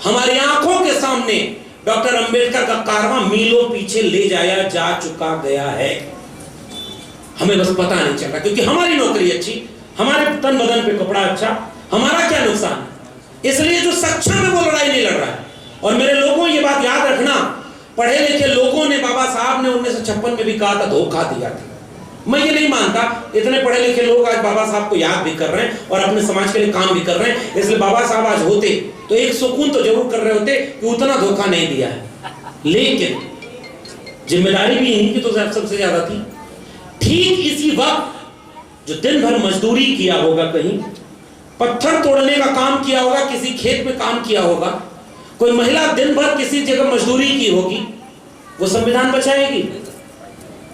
हमारी आंखों के सामने डॉक्टर अंबेडकर का कारवां मीलों पीछे ले जाया जा चुका गया है। हमें बस पता नहीं चल रहा, क्योंकि हमारी नौकरी अच्छी, हमारे तन बदन पे कपड़ा अच्छा, हमारा क्या नुकसान है? इसलिए जो सक्षम है वो लड़ाई नहीं लड़ रहा है। और मेरे लोगों ये बात याद रखना, पढ़े लिखे लोगों ने, बाबा साहब ने 1956 में भी कहा था धोखा दिया था। मैं ये नहीं मानता, इतने पढ़े लिखे लोग आज बाबा साहब को याद भी कर रहे हैं और अपने समाज के लिए काम भी कर रहे हैं। इसलिए बाबा साहब आज होते तो एक सुकून तो जरूर कर रहे होते कि उतना धोखा नहीं दिया है। लेकिन जिम्मेदारी भी यहीं की तो सबसे ज्यादा थी। ठीक इसी वक्त जो दिन भर मजदूरी किया होगा, कहीं पत्थर तोड़ने का काम किया होगा, किसी खेत में काम किया होगा, कोई महिला दिन भर किसी जगह मजदूरी की होगी, वो संविधान बचाएगी?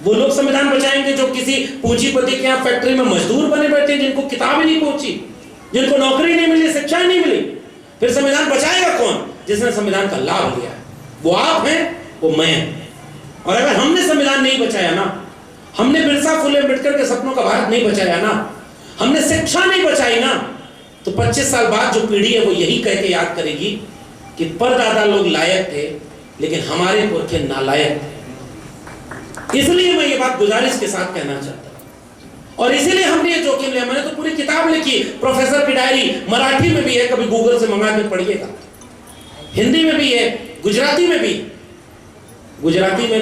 वो लोग संविधान बचाएंगे जो किसी पूंजीपति के यहाँ फैक्ट्री में मजदूर बने बैठे, जिनको किताब ही नहीं पहुंची, जिनको नौकरी नहीं मिली, शिक्षा नहीं मिली? फिर संविधान बचाएगा कौन? जिसने संविधान का लाभ लिया है। वो आप हैं, वो मैं। और अगर हमने संविधान नहीं बचाया ना, हमने बिरसा फुले अम्बेडकर के सपनों का भारत नहीं बचाया ना, हमने शिक्षा नहीं बचाई ना, तो 25 साल बाद जो पीढ़ी है वो यही कह के याद करेगी कि परदादा लोग लायक थे लेकिन हमारे पुरखे नालायक थे। इसलिए मैं ये बात गुजारिश के साथ कहना चाहता हूं। और इसीलिए हमने ये जोखिम लिया। मैंने तो पूरी किताब लिखी, प्रोफेसर की डायरी, मराठी में भी है, कभी गूगल से मंगा के पढ़िएगा, हिंदी में भी है, गुजराती में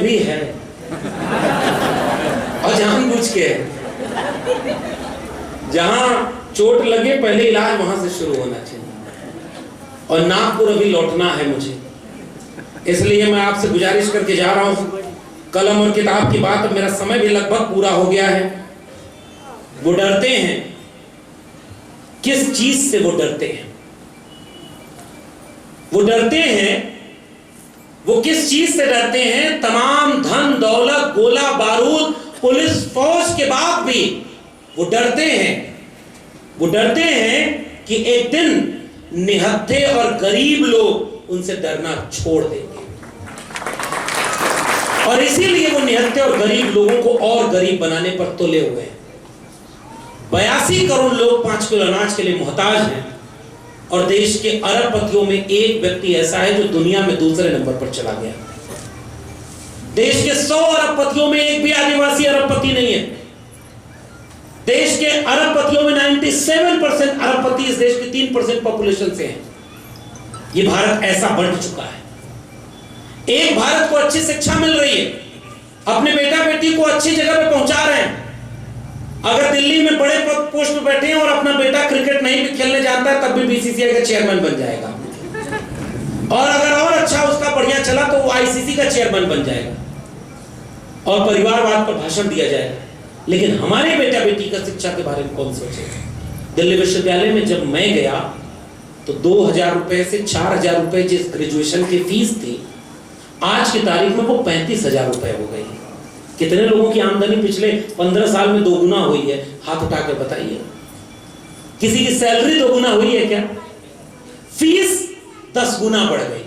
भी है और जानबूझ के है। जहां चोट लगे पहले इलाज वहां से शुरू होना चाहिए, और नागपुर अभी लौटना है मुझे, इसलिए मैं आपसे गुजारिश करके जा रहा हूं। कलम और किताब की बात, मेरा समय भी लगभग पूरा हो गया है। वो डरते हैं, किस चीज से वो डरते हैं? वो डरते हैं, वो किस चीज से डरते हैं? तमाम धन दौलत, गोला बारूद, पुलिस फौज के बाद भी वो डरते हैं। वो डरते हैं कि एक दिन निहत्थे और गरीब लोग उनसे डरना छोड़ देंगे, और इसीलिए वो निहत्थे और गरीब लोगों को और गरीब बनाने पर तुले हुए हैं। 82 करोड़ लोग 5 किलो अनाज के लिए मोहताज हैं, और देश के अरबपतियों में एक व्यक्ति ऐसा है जो दुनिया में दूसरे नंबर पर चला गया। देश के 100 अरबपतियों में एक भी आदिवासी अरबपति नहीं है। देश के अरबपतियों में 97% अरबपति इस देश की 3% पॉपुलेशन से हैं। ये भारत ऐसा बढ़ चुका है। एक भारत को अच्छी शिक्षा मिल रही है, अपने बेटा बेटी को अच्छी जगह पे पहुंचा रहे हैं। अगर दिल्ली में बड़े पोस्ट पे बैठे हैं और अपना बेटा क्रिकेट नहीं भी खेलने जाता है, तब भी बीसीसीआई का चेयरमैन बन जाएगा, और अगर और अच्छा उसका बढ़िया चला तो वो आईसीसी का चेयरमैन बन जाएगा, और परिवारवाद पर भाषण दिया जाएगा। लेकिन हमारे बेटा बेटी का शिक्षा के बारे में कौन सोचेगा? दिल्ली विश्वविद्यालय में जब मैं गया तो 2000 रुपए से 4000 रुपए जिस ग्रेजुएशन की फीस थी, आज की तारीख में वो 35,000 रुपए हो गई। कितने लोगों की आमदनी पिछले 15 साल में दोगुना हुई है? हाथ उठा कर बताइए। किसी की सैलरी दोगुना हुई है क्या? फीस 10 गुना बढ़ गई।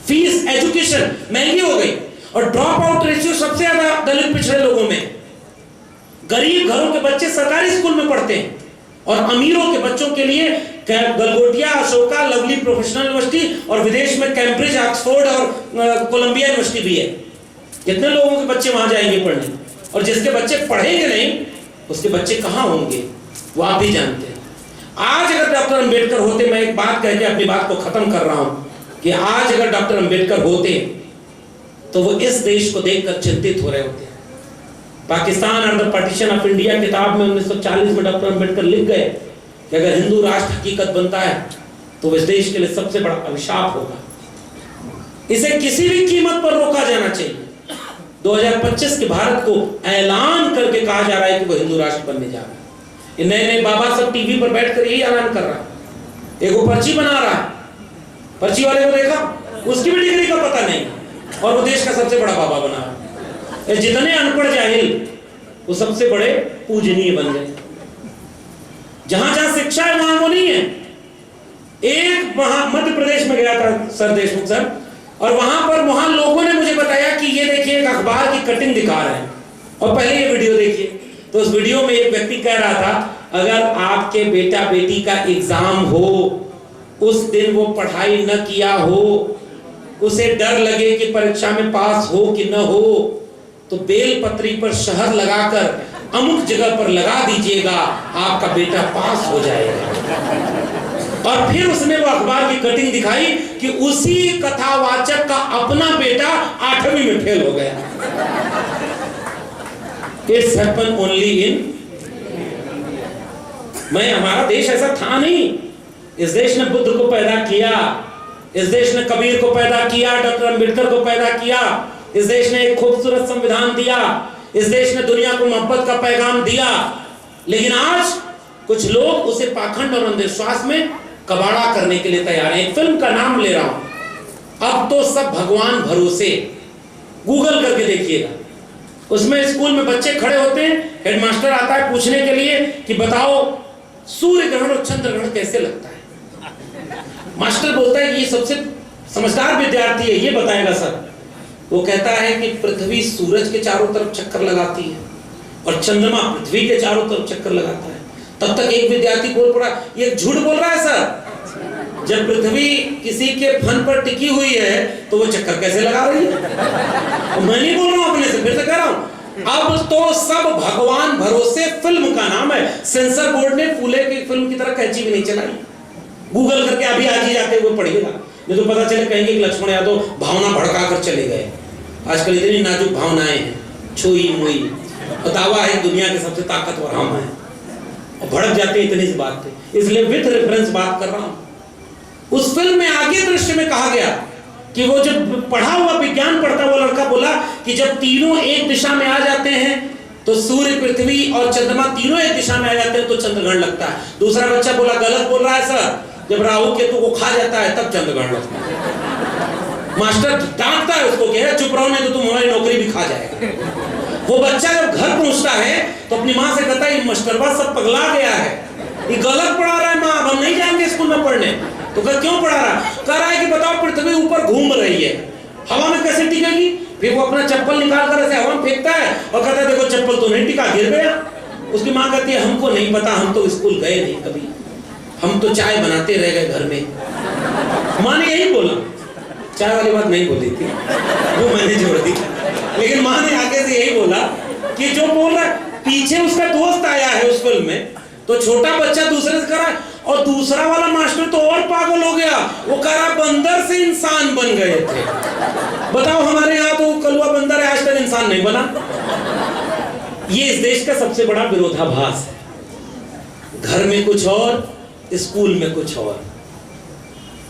फीस, एजुकेशन महंगी हो गई, और ड्रॉप आउट रेशियो सबसे ज्यादा दलित पिछड़े लोगों में। गरीब घरों के बच्चे सरकारी स्कूल में पढ़ते हैं, और अमीरों के बच्चों के लिए Galgotia, Ashoka, lovely professional university, और विदेश में कैम्ब्रिज, ऑक्सफोर्ड और कोलंबिया यूनिवर्सिटी भी है। कितने लोगों के बच्चे वहां जाएंगे पढ़ने? और जिसके बच्चे पढ़ेंगे नहीं, उसके बच्चे कहां होंगे वो आप भी जानते हैं। आज अगर डॉक्टर अंबेडकर होते, मैं एक बात कह के अपनी बात को खत्म कर रहा हूं, कि आज अगर डॉक्टर अंबेडकर होते तो वो इस देश को देखकर चिंतित हो रहे होते। पाकिस्तान और द पार्टीशन ऑफ इंडिया किताब में 1940 में डॉक्टर अंबेडकर लिख गए कि अगर हिंदू राष्ट्र हकीकत बनता है तो इस देश के लिए सबसे बड़ा अभिशाप होगा। इसे किसी भी कीमत पर रोका जाना चाहिए। 2025 के भारत को ऐलान करके कहा जा रहा है कि वो हिंदू राष्ट्र बनने जा रहा है। ये नए नए बाबा सब टीवी पर बैठकर यही ऐलान कर रहा है। एक वो पर्ची बना रहा है, पर्ची वाले को देखा, उसकी भी डिग्री का पता नहीं, और वो देश का सबसे बड़ा बाबा बना रहा है। जितने अनपढ़ जाहिल वो सबसे बड़े पूजनीय बन गए। जहां जहां शिक्षा है वहां वो नहीं है। एक वहां मध्य प्रदेश में गया था सर देशमुख सर, और वहां लोगों ने मुझे बताया कि ये देखिए एक अखबार की कटिंग दिखा रहे हैं, और पहले ये वीडियो देखिए। तो उस वीडियो में एक व्यक्ति कह रहा था, अगर आपके बेटा बेटी का एग्जाम हो, उस दिन वो पढ़ाई न किया हो, उसे डर लगे कि परीक्षा में पास हो कि न हो, तो बेलपत्री पर शहद लगाकर अमुक जगह पर लगा दीजिएगा, आपका बेटा पास हो जाएगा। और फिर उसने वो अखबार की कटिंग दिखाई कि उसी कथावाचक का अपना बेटा 8वीं में फेल हो गया। इट्स हैपन ओनली इन, हमारा देश ऐसा था नहीं। इस देश ने बुद्ध को पैदा किया, इस देश ने कबीर को पैदा किया, डॉक्टर अंबेडकर को पैदा किया, इस देश ने एक खूबसूरत संविधान दिया, इस देश ने दुनिया को मोहब्बत का पैगाम दिया। लेकिन आज कुछ लोग उसे पाखंड और अंधविश्वास में कबाड़ा करने के लिए तैयार हैं। एक फिल्म का नाम ले रहा हूं, अब तो सब भगवान भरोसे, गूगल करके देखिएगा। उसमें स्कूल में बच्चे खड़े होते हैं, हेडमास्टर आता है पूछने के लिए कि बताओ सूर्य ग्रहण और चंद्र ग्रहण कैसे लगता है। मास्टर बोलता है कि ये सबसे समझदार विद्यार्थी है, ये बताएगा सर। वो कहता है कि पृथ्वी सूरज के चारों तरफ चक्कर लगाती है और चंद्रमा पृथ्वी के चारों तरफ चक्कर लगाता है। तब तक एक विद्यार्थी बोल पड़ा, ये झूठ बोल रहा है सर, जब पृथ्वी किसी के फन पर टिकी हुई है तो वो चक्कर कैसे लगा रही है। मैं नहीं बोल रहा हूं अपने से, फिर से कह रहा हूं, अब तो सब भगवान भरोसे सेंसर बोर्ड ने फूले की फिल्म की तरह कैंची भी नहीं चलाई। गूगल करके अभी आज ही जाते हुए पढ़िएगा, नहीं तो पता चले कहेंगे कि लक्ष्मण यादव भावना भड़का कर चले गए। आजकल इतनी नाजुक भावनाएं हैं, छुई मुई, और दावा है दुनिया के सबसे ताकतवर हम हैं, और भड़क जाते हैं इतनी सी बात पे। इसलिए विद रेफरेंस बात कर रहा हूं। उस फिल्म में आगे दृश्य में कहा गया कि वो जब पढ़ा हुआ विज्ञान पढ़ता हुआ लड़का बोला कि जब तीनों एक दिशा में आ जाते हैं तो सूर्य, पृथ्वी और चंद्रमा तीनों एक दिशा में आ जाते हैं तो चंद्रग्रहण लगता है। दूसरा बच्चा बोला गलत बोल रहा है सर, जब राहु केतु को खा जाता है तब चंद्रग्रहण लगता है। मास्टर डांटता है उसको, कह चुप रहो नहीं तो तुम हमारी नौकरी भी खा जाएगा। वो बच्चा जब घर पहुंचता है तो अपनी माँ से कहता है मास्टरबा सब पगला गया है, ये गलत पढ़ा रहा है माँ, अब हम नहीं जाएंगे स्कूल में पढ़ने। तो क्यों पढ़ा रहा है? कह रहा है कि बताओ पृथ्वी ऊपर घूम रही है, हवा में कैसे टिकेगी? फिर वो अपना चप्पल निकाल कर ऐसे हवा में फेंकता है और कहता है देखो चप्पल तो नहीं टिका, गिर गया। उसकी माँ कहती है हमको नहीं पता, हम तो स्कूल गए नहीं कभी, हम तो चाय बनाते रह गए घर में। माँ ने यही बोला, चाय वाली बात नहीं बोली थी, वो मैंने जोड़ दी, लेकिन माँ ने आगे से यही बोला कि जो बोल रहा है, पीछे उसका दोस्त आया है उस फिल्म में, तो छोटा बच्चा दूसरे से करा और दूसरा वाला मास्टर तो और पागल हो गया, वो कह रहा बंदर से इंसान बन गए थे। बताओ हमारे यहाँ तो कलुआ बंदर है, आज तक इंसान नहीं बना। ये इस देश का सबसे बड़ा विरोधाभास है, घर में कुछ और, स्कूल में कुछ और।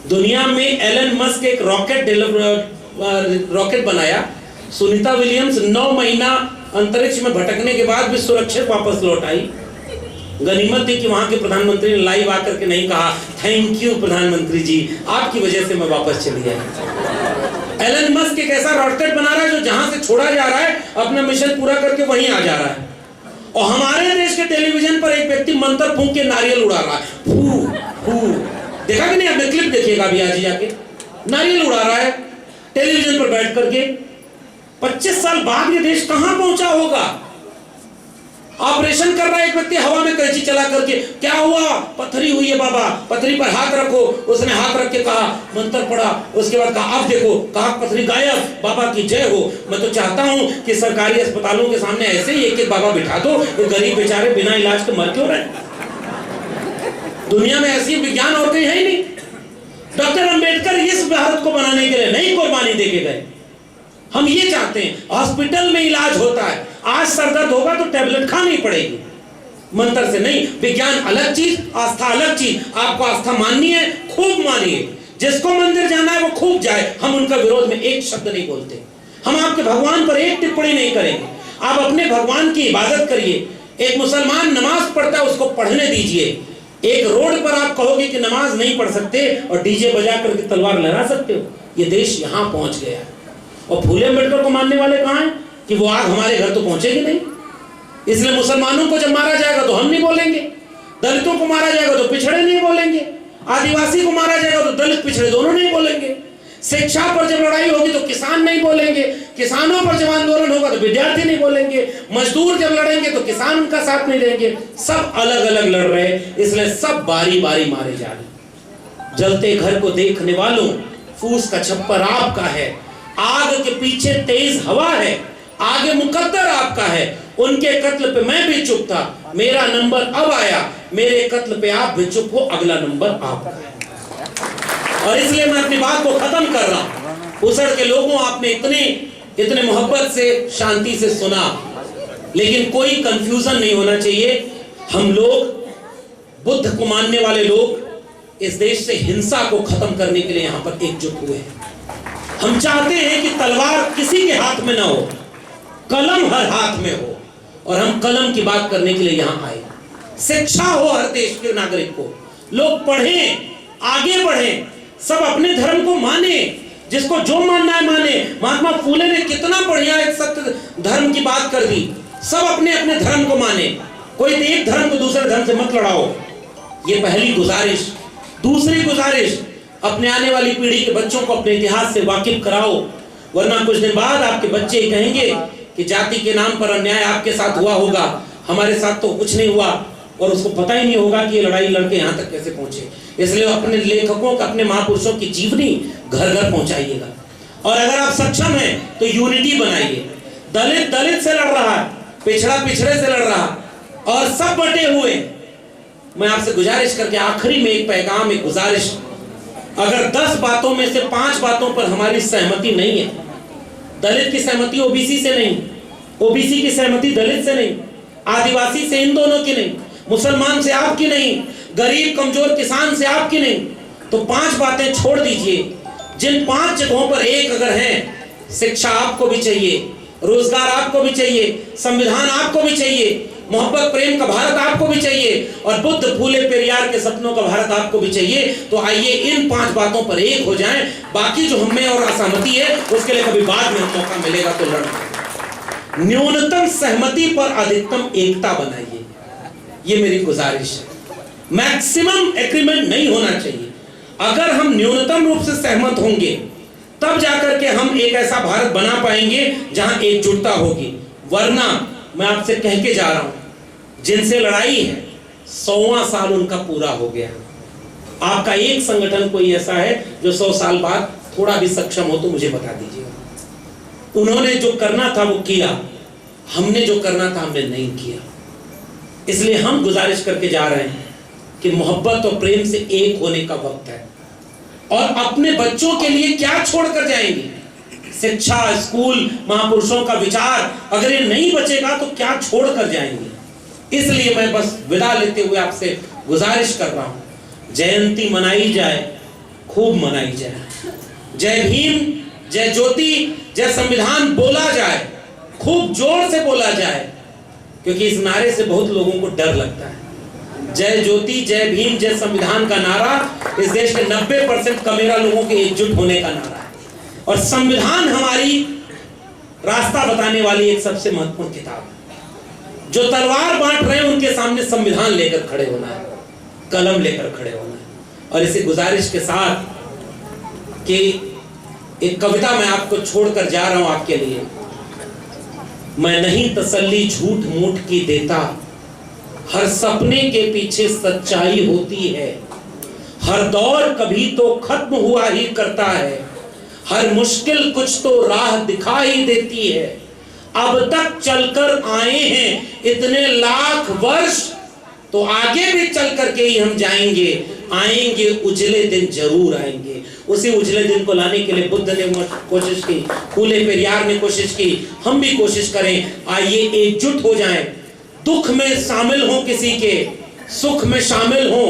दुनिया में एलन मस्क एक रॉकेट बनाया, सुनीता विलियम्स 9 महीना अंतरिक्ष में भटकने के बाद भी सुरक्षित वापस लौट आई। गनीमत थी कि वहां के प्रधानमंत्री ने लाइव आकर के नहीं कहा थैंक यू प्रधानमंत्री जी, आपकी वजह से मैं वापस चली आई। एलन मस्क एक ऐसा रॉकेट बना रहा है जो जहां से छोड़ा जा रहा है अपना मिशन पूरा करके वहीं आ जा रहा है, और हमारे देश के टेलीविजन पर एक व्यक्ति मंत्र फूंक के नारियल उड़ा रहा है, फू फू। देखा कि नहीं? आपने क्लिप देखिएगा अभी आज जाके, नारियल उड़ा रहा है टेलीविजन पर बैठ करके। 25 साल बाद ये देश कहां पहुंचा होगा? ऑपरेशन कर रहा है एक व्यक्ति हवा में कैंची चला करके, क्या हुआ? पथरी हुई है बाबा, पथरी पर हाथ रखो। उसने हाथ रख के कहा, मंत्र पढ़ा, उसके बाद कहा आप देखो, कहा पथरी गायब, बाबा की जय हो। मैं तो चाहता हूं कि सरकारी अस्पतालों के सामने ऐसे ही एक बाबा बिठा दो, ये गरीब बेचारे बिना इलाज के मर क्यों रहे? दुनिया में ऐसी विज्ञान और कहीं है ही नहीं। डॉक्टर अंबेडकर इस भारत को बनाने के लिए नहीं कुर्बानी देके गए। हम ये चाहते हैं हॉस्पिटल में इलाज होता है, आज सर दर्द होगा तो टैबलेट खानी पड़ेगी, मंत्र से नहीं। विज्ञान अलग चीज, आस्था अलग चीज। आपको आस्था माननी है, खूब मानिए, जिसको मंदिर जाना है वो खूब जाए। हम उनका विरोध में एक शब्द नहीं बोलते, हम आपके भगवान पर एक टिप्पणी नहीं करेंगे। आप अपने भगवान की इबादत करिए। एक मुसलमान नमाज पढ़ता है, उसको पढ़ने दीजिए। एक रोड पर आप कहोगे कि नमाज नहीं पढ़ सकते और डीजे बजा करके तलवार लहरा सकते हो? ये देश यहां पहुंच गया है। और फूले अम्बेडकर को मानने वाले कहां हैं कि वो आग हमारे घर तो पहुंचेगी नहीं। इसलिए मुसलमानों को जब मारा जाएगा तो हम नहीं बोलेंगे, दलितों को मारा जाएगा तो पिछड़े नहीं बोलेंगे, आदिवासी को मारा जाएगा तो दलित पिछड़े दोनों नहीं बोलेंगे। शिक्षा पर जब लड़ाई होगी तो किसान नहीं बोलेंगे, किसानों पर जब आंदोलन होगा तो विद्यार्थी नहीं बोलेंगे, मजदूर जब लड़ेंगे तो किसान उनका साथ नहीं देंगे। सब अलग अलग लड़ रहे, इसलिए सब बारी बारी मारे जा रहे। जलते घर को देखने वालों, फूस का छप्पर आपका है, आग के पीछे तेज हवा है, आगे मुकद्दर आपका है। उनके कत्ल पे मैं भी चुप था, मेरा नंबर अब आया, मेरे कत्ल पे आप भी चुप हो, अगला नंबर आपका है। और इसलिए मैं अपनी बात को खत्म कर रहा हूं। उसड़ के लोगों, आपने इतने मोहब्बत से, शांति से सुना, लेकिन कोई कंफ्यूजन नहीं होना चाहिए। हम लोग, बुद्ध को मानने वाले लोग, इस देश से हिंसा को खत्म करने के लिए यहां पर एकजुट हुए हैं। हम चाहते हैं कि तलवार किसी के हाथ में ना हो, कलम हर हाथ में हो, और हम कलम की बात करने के लिए यहां आए। शिक्षा हो हर देश के नागरिक को, लोग पढ़ें, आगे बढ़ें, सब अपने धर्म को माने, जिसको जो मानना है माने। महात्मा फूले ने कितना बढ़िया एक सत्य धर्म की बात कर दी। सब अपने अपने धर्म को माने, कोई एक धर्म को दूसरे धर्म से मत लड़ाओ। ये पहली गुजारिश। दूसरी गुजारिश, अपने आने वाली पीढ़ी के बच्चों को अपने इतिहास से वाकिफ कराओ, वरना कुछ दिन बाद आपके बच्चे कहेंगे कि जाति के नाम पर अन्याय आपके साथ हुआ होगा, हमारे साथ तो कुछ नहीं हुआ, और उसको पता ही नहीं होगा कि ये लड़ाई लड़के यहाँ तक कैसे पहुंचे। इसलिए अपने लेखकों का, अपने महापुरुषों की जीवनी घर घर पहुंचाइएगा। और अगर आप सक्षम हैं तो यूनिटी बनाइए। दलित दलित से लड़ रहा है, पिछड़ा पिछड़े से लड़ रहा है, और सब सब बटे हुए। मैं आपसे गुजारिश करके आखिरी में एक पैगाम, एक गुजारिश, अगर 10 बातों में से 5 बातों पर हमारी सहमति नहीं है, दलित की सहमति ओबीसी से नहीं, ओबीसी की सहमति दलित से नहीं, आदिवासी से इन दोनों की नहीं, मुसलमान से आपकी नहीं, गरीब कमजोर किसान से आपकी नहीं, तो 5 बातें छोड़ दीजिए। जिन 5 जगहों पर एक अगर है, शिक्षा आपको भी चाहिए, रोजगार आपको भी चाहिए, संविधान आपको भी चाहिए, मोहब्बत प्रेम का भारत आपको भी चाहिए, और बुद्ध फूले पेरियार के सपनों का भारत आपको भी चाहिए, तो आइए इन 5 बातों पर एक हो जाएं। बाकी जो हमें और असहमति है उसके लिए कभी बाद में मौका मिलेगा तो लड़ेंगे। न्यूनतम सहमति पर अधिकतम एकता बनाइए, ये मेरी गुजारिश है। मैक्सिमम एग्रीमेंट नहीं होना चाहिए। अगर हम न्यूनतम रूप से सहमत होंगे तब जाकर के हम एक ऐसा भारत बना पाएंगे जहां एकजुटता होगी। वरना मैं आपसे कह के जा रहा हूं, जिनसे लड़ाई है 100वां साल उनका पूरा हो गया। आपका एक संगठन कोई ऐसा है जो 100 साल बाद थोड़ा भी सक्षम हो तो मुझे बता दीजिएगा। उन्होंने जो करना था वो किया, हमने जो करना था हमने नहीं किया। इसलिए हम गुजारिश करके जा रहे हैं कि मोहब्बत और प्रेम से एक होने का वक्त है। और अपने बच्चों के लिए क्या छोड़कर जाएंगे? शिक्षा, स्कूल, महापुरुषों का विचार, अगर ये नहीं बचेगा तो क्या छोड़कर जाएंगे? इसलिए मैं बस विदा लेते हुए आपसे गुजारिश कर रहा हूं, जयंती मनाई जाए, खूब मनाई जाए। जय भीम, जय ज्योति, जय संविधान बोला जाए, खूब जोर से बोला जाए, क्योंकि इस नारे से बहुत लोगों को डर लगता है। जय ज्योति, जय भीम, जय संविधान का नारा इस देश के 90% कमेरा लोगों के एकजुट होने का नारा है। और संविधान हमारी रास्ता बताने वाली एक सबसे महत्वपूर्ण किताब है। जो तलवार बांट रहे हैं उनके सामने संविधान लेकर खड़े होना है, कलम लेकर खड़े होना है। और इसी गुजारिश के साथ कि एक कविता मैं आपको छोड़कर जा रहा हूं आपके लिए। मैं नहीं तसल्ली झूठ मूठ की देता, हर सपने के पीछे सच्चाई होती है। हर दौर कभी तो खत्म हुआ ही करता है, हर मुश्किल कुछ तो राह दिखा ही देती है। अब तक चलकर आए हैं इतने लाख वर्ष, तो आगे भी चल करके ही हम जाएंगे। आएंगे उजले दिन, जरूर आएंगे। उसी उजले दिन को लाने के लिए बुद्ध ने कोशिश की, फूले पेरियार ने कोशिश की, हम भी कोशिश करें। आइए एकजुट हो जाएं, दुख में शामिल हों किसी के, सुख में शामिल हों,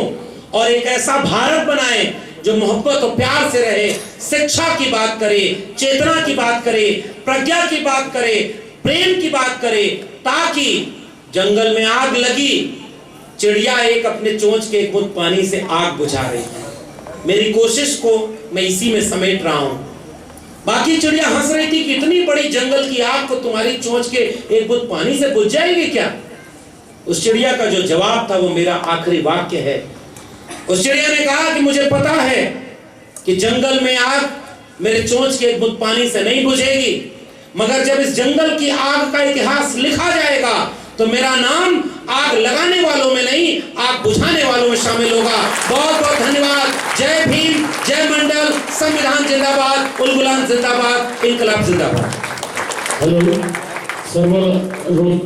और एक ऐसा भारत बनाएं जो मोहब्बत और प्यार से रहे, शिक्षा की बात करे, चेतना की बात करे, प्रज्ञा की बात करे, प्रेम की बात करे, ताकि जंगल में आग लगी, चिड़िया एक अपने चोंच के एक बूंद पानी से आग बुझा रही है। मेरी कोशिश को मैं इसी में समेट रहा हूं। बाकी चिड़िया हंस रही थी कि इतनी बड़ी जंगल की आग को तुम्हारी चोंच के एक बूंद पानी से बुझ जाएगी क्या? उस चिड़िया का जो जवाब था वो मेरा आखिरी वाक्य है। उस चिड़िया ने कहा कि मुझे पता है कि जंगल में आग मेरे चोंच के एक बूंद पानी से नहीं बुझेगी, मगर जब इस जंगल की आग का इतिहास लिखा जाएगा तो मेरा नाम आग लगाने वालों में नहीं, आग बुझाने वालों में शामिल होगा। बहुत बहुत धन्यवाद। जय भीम, जय मंडल, संविधान जिंदाबाद, उल गुलाम जिंदाबाद, इनकलाब जिंदाबाद। Hello server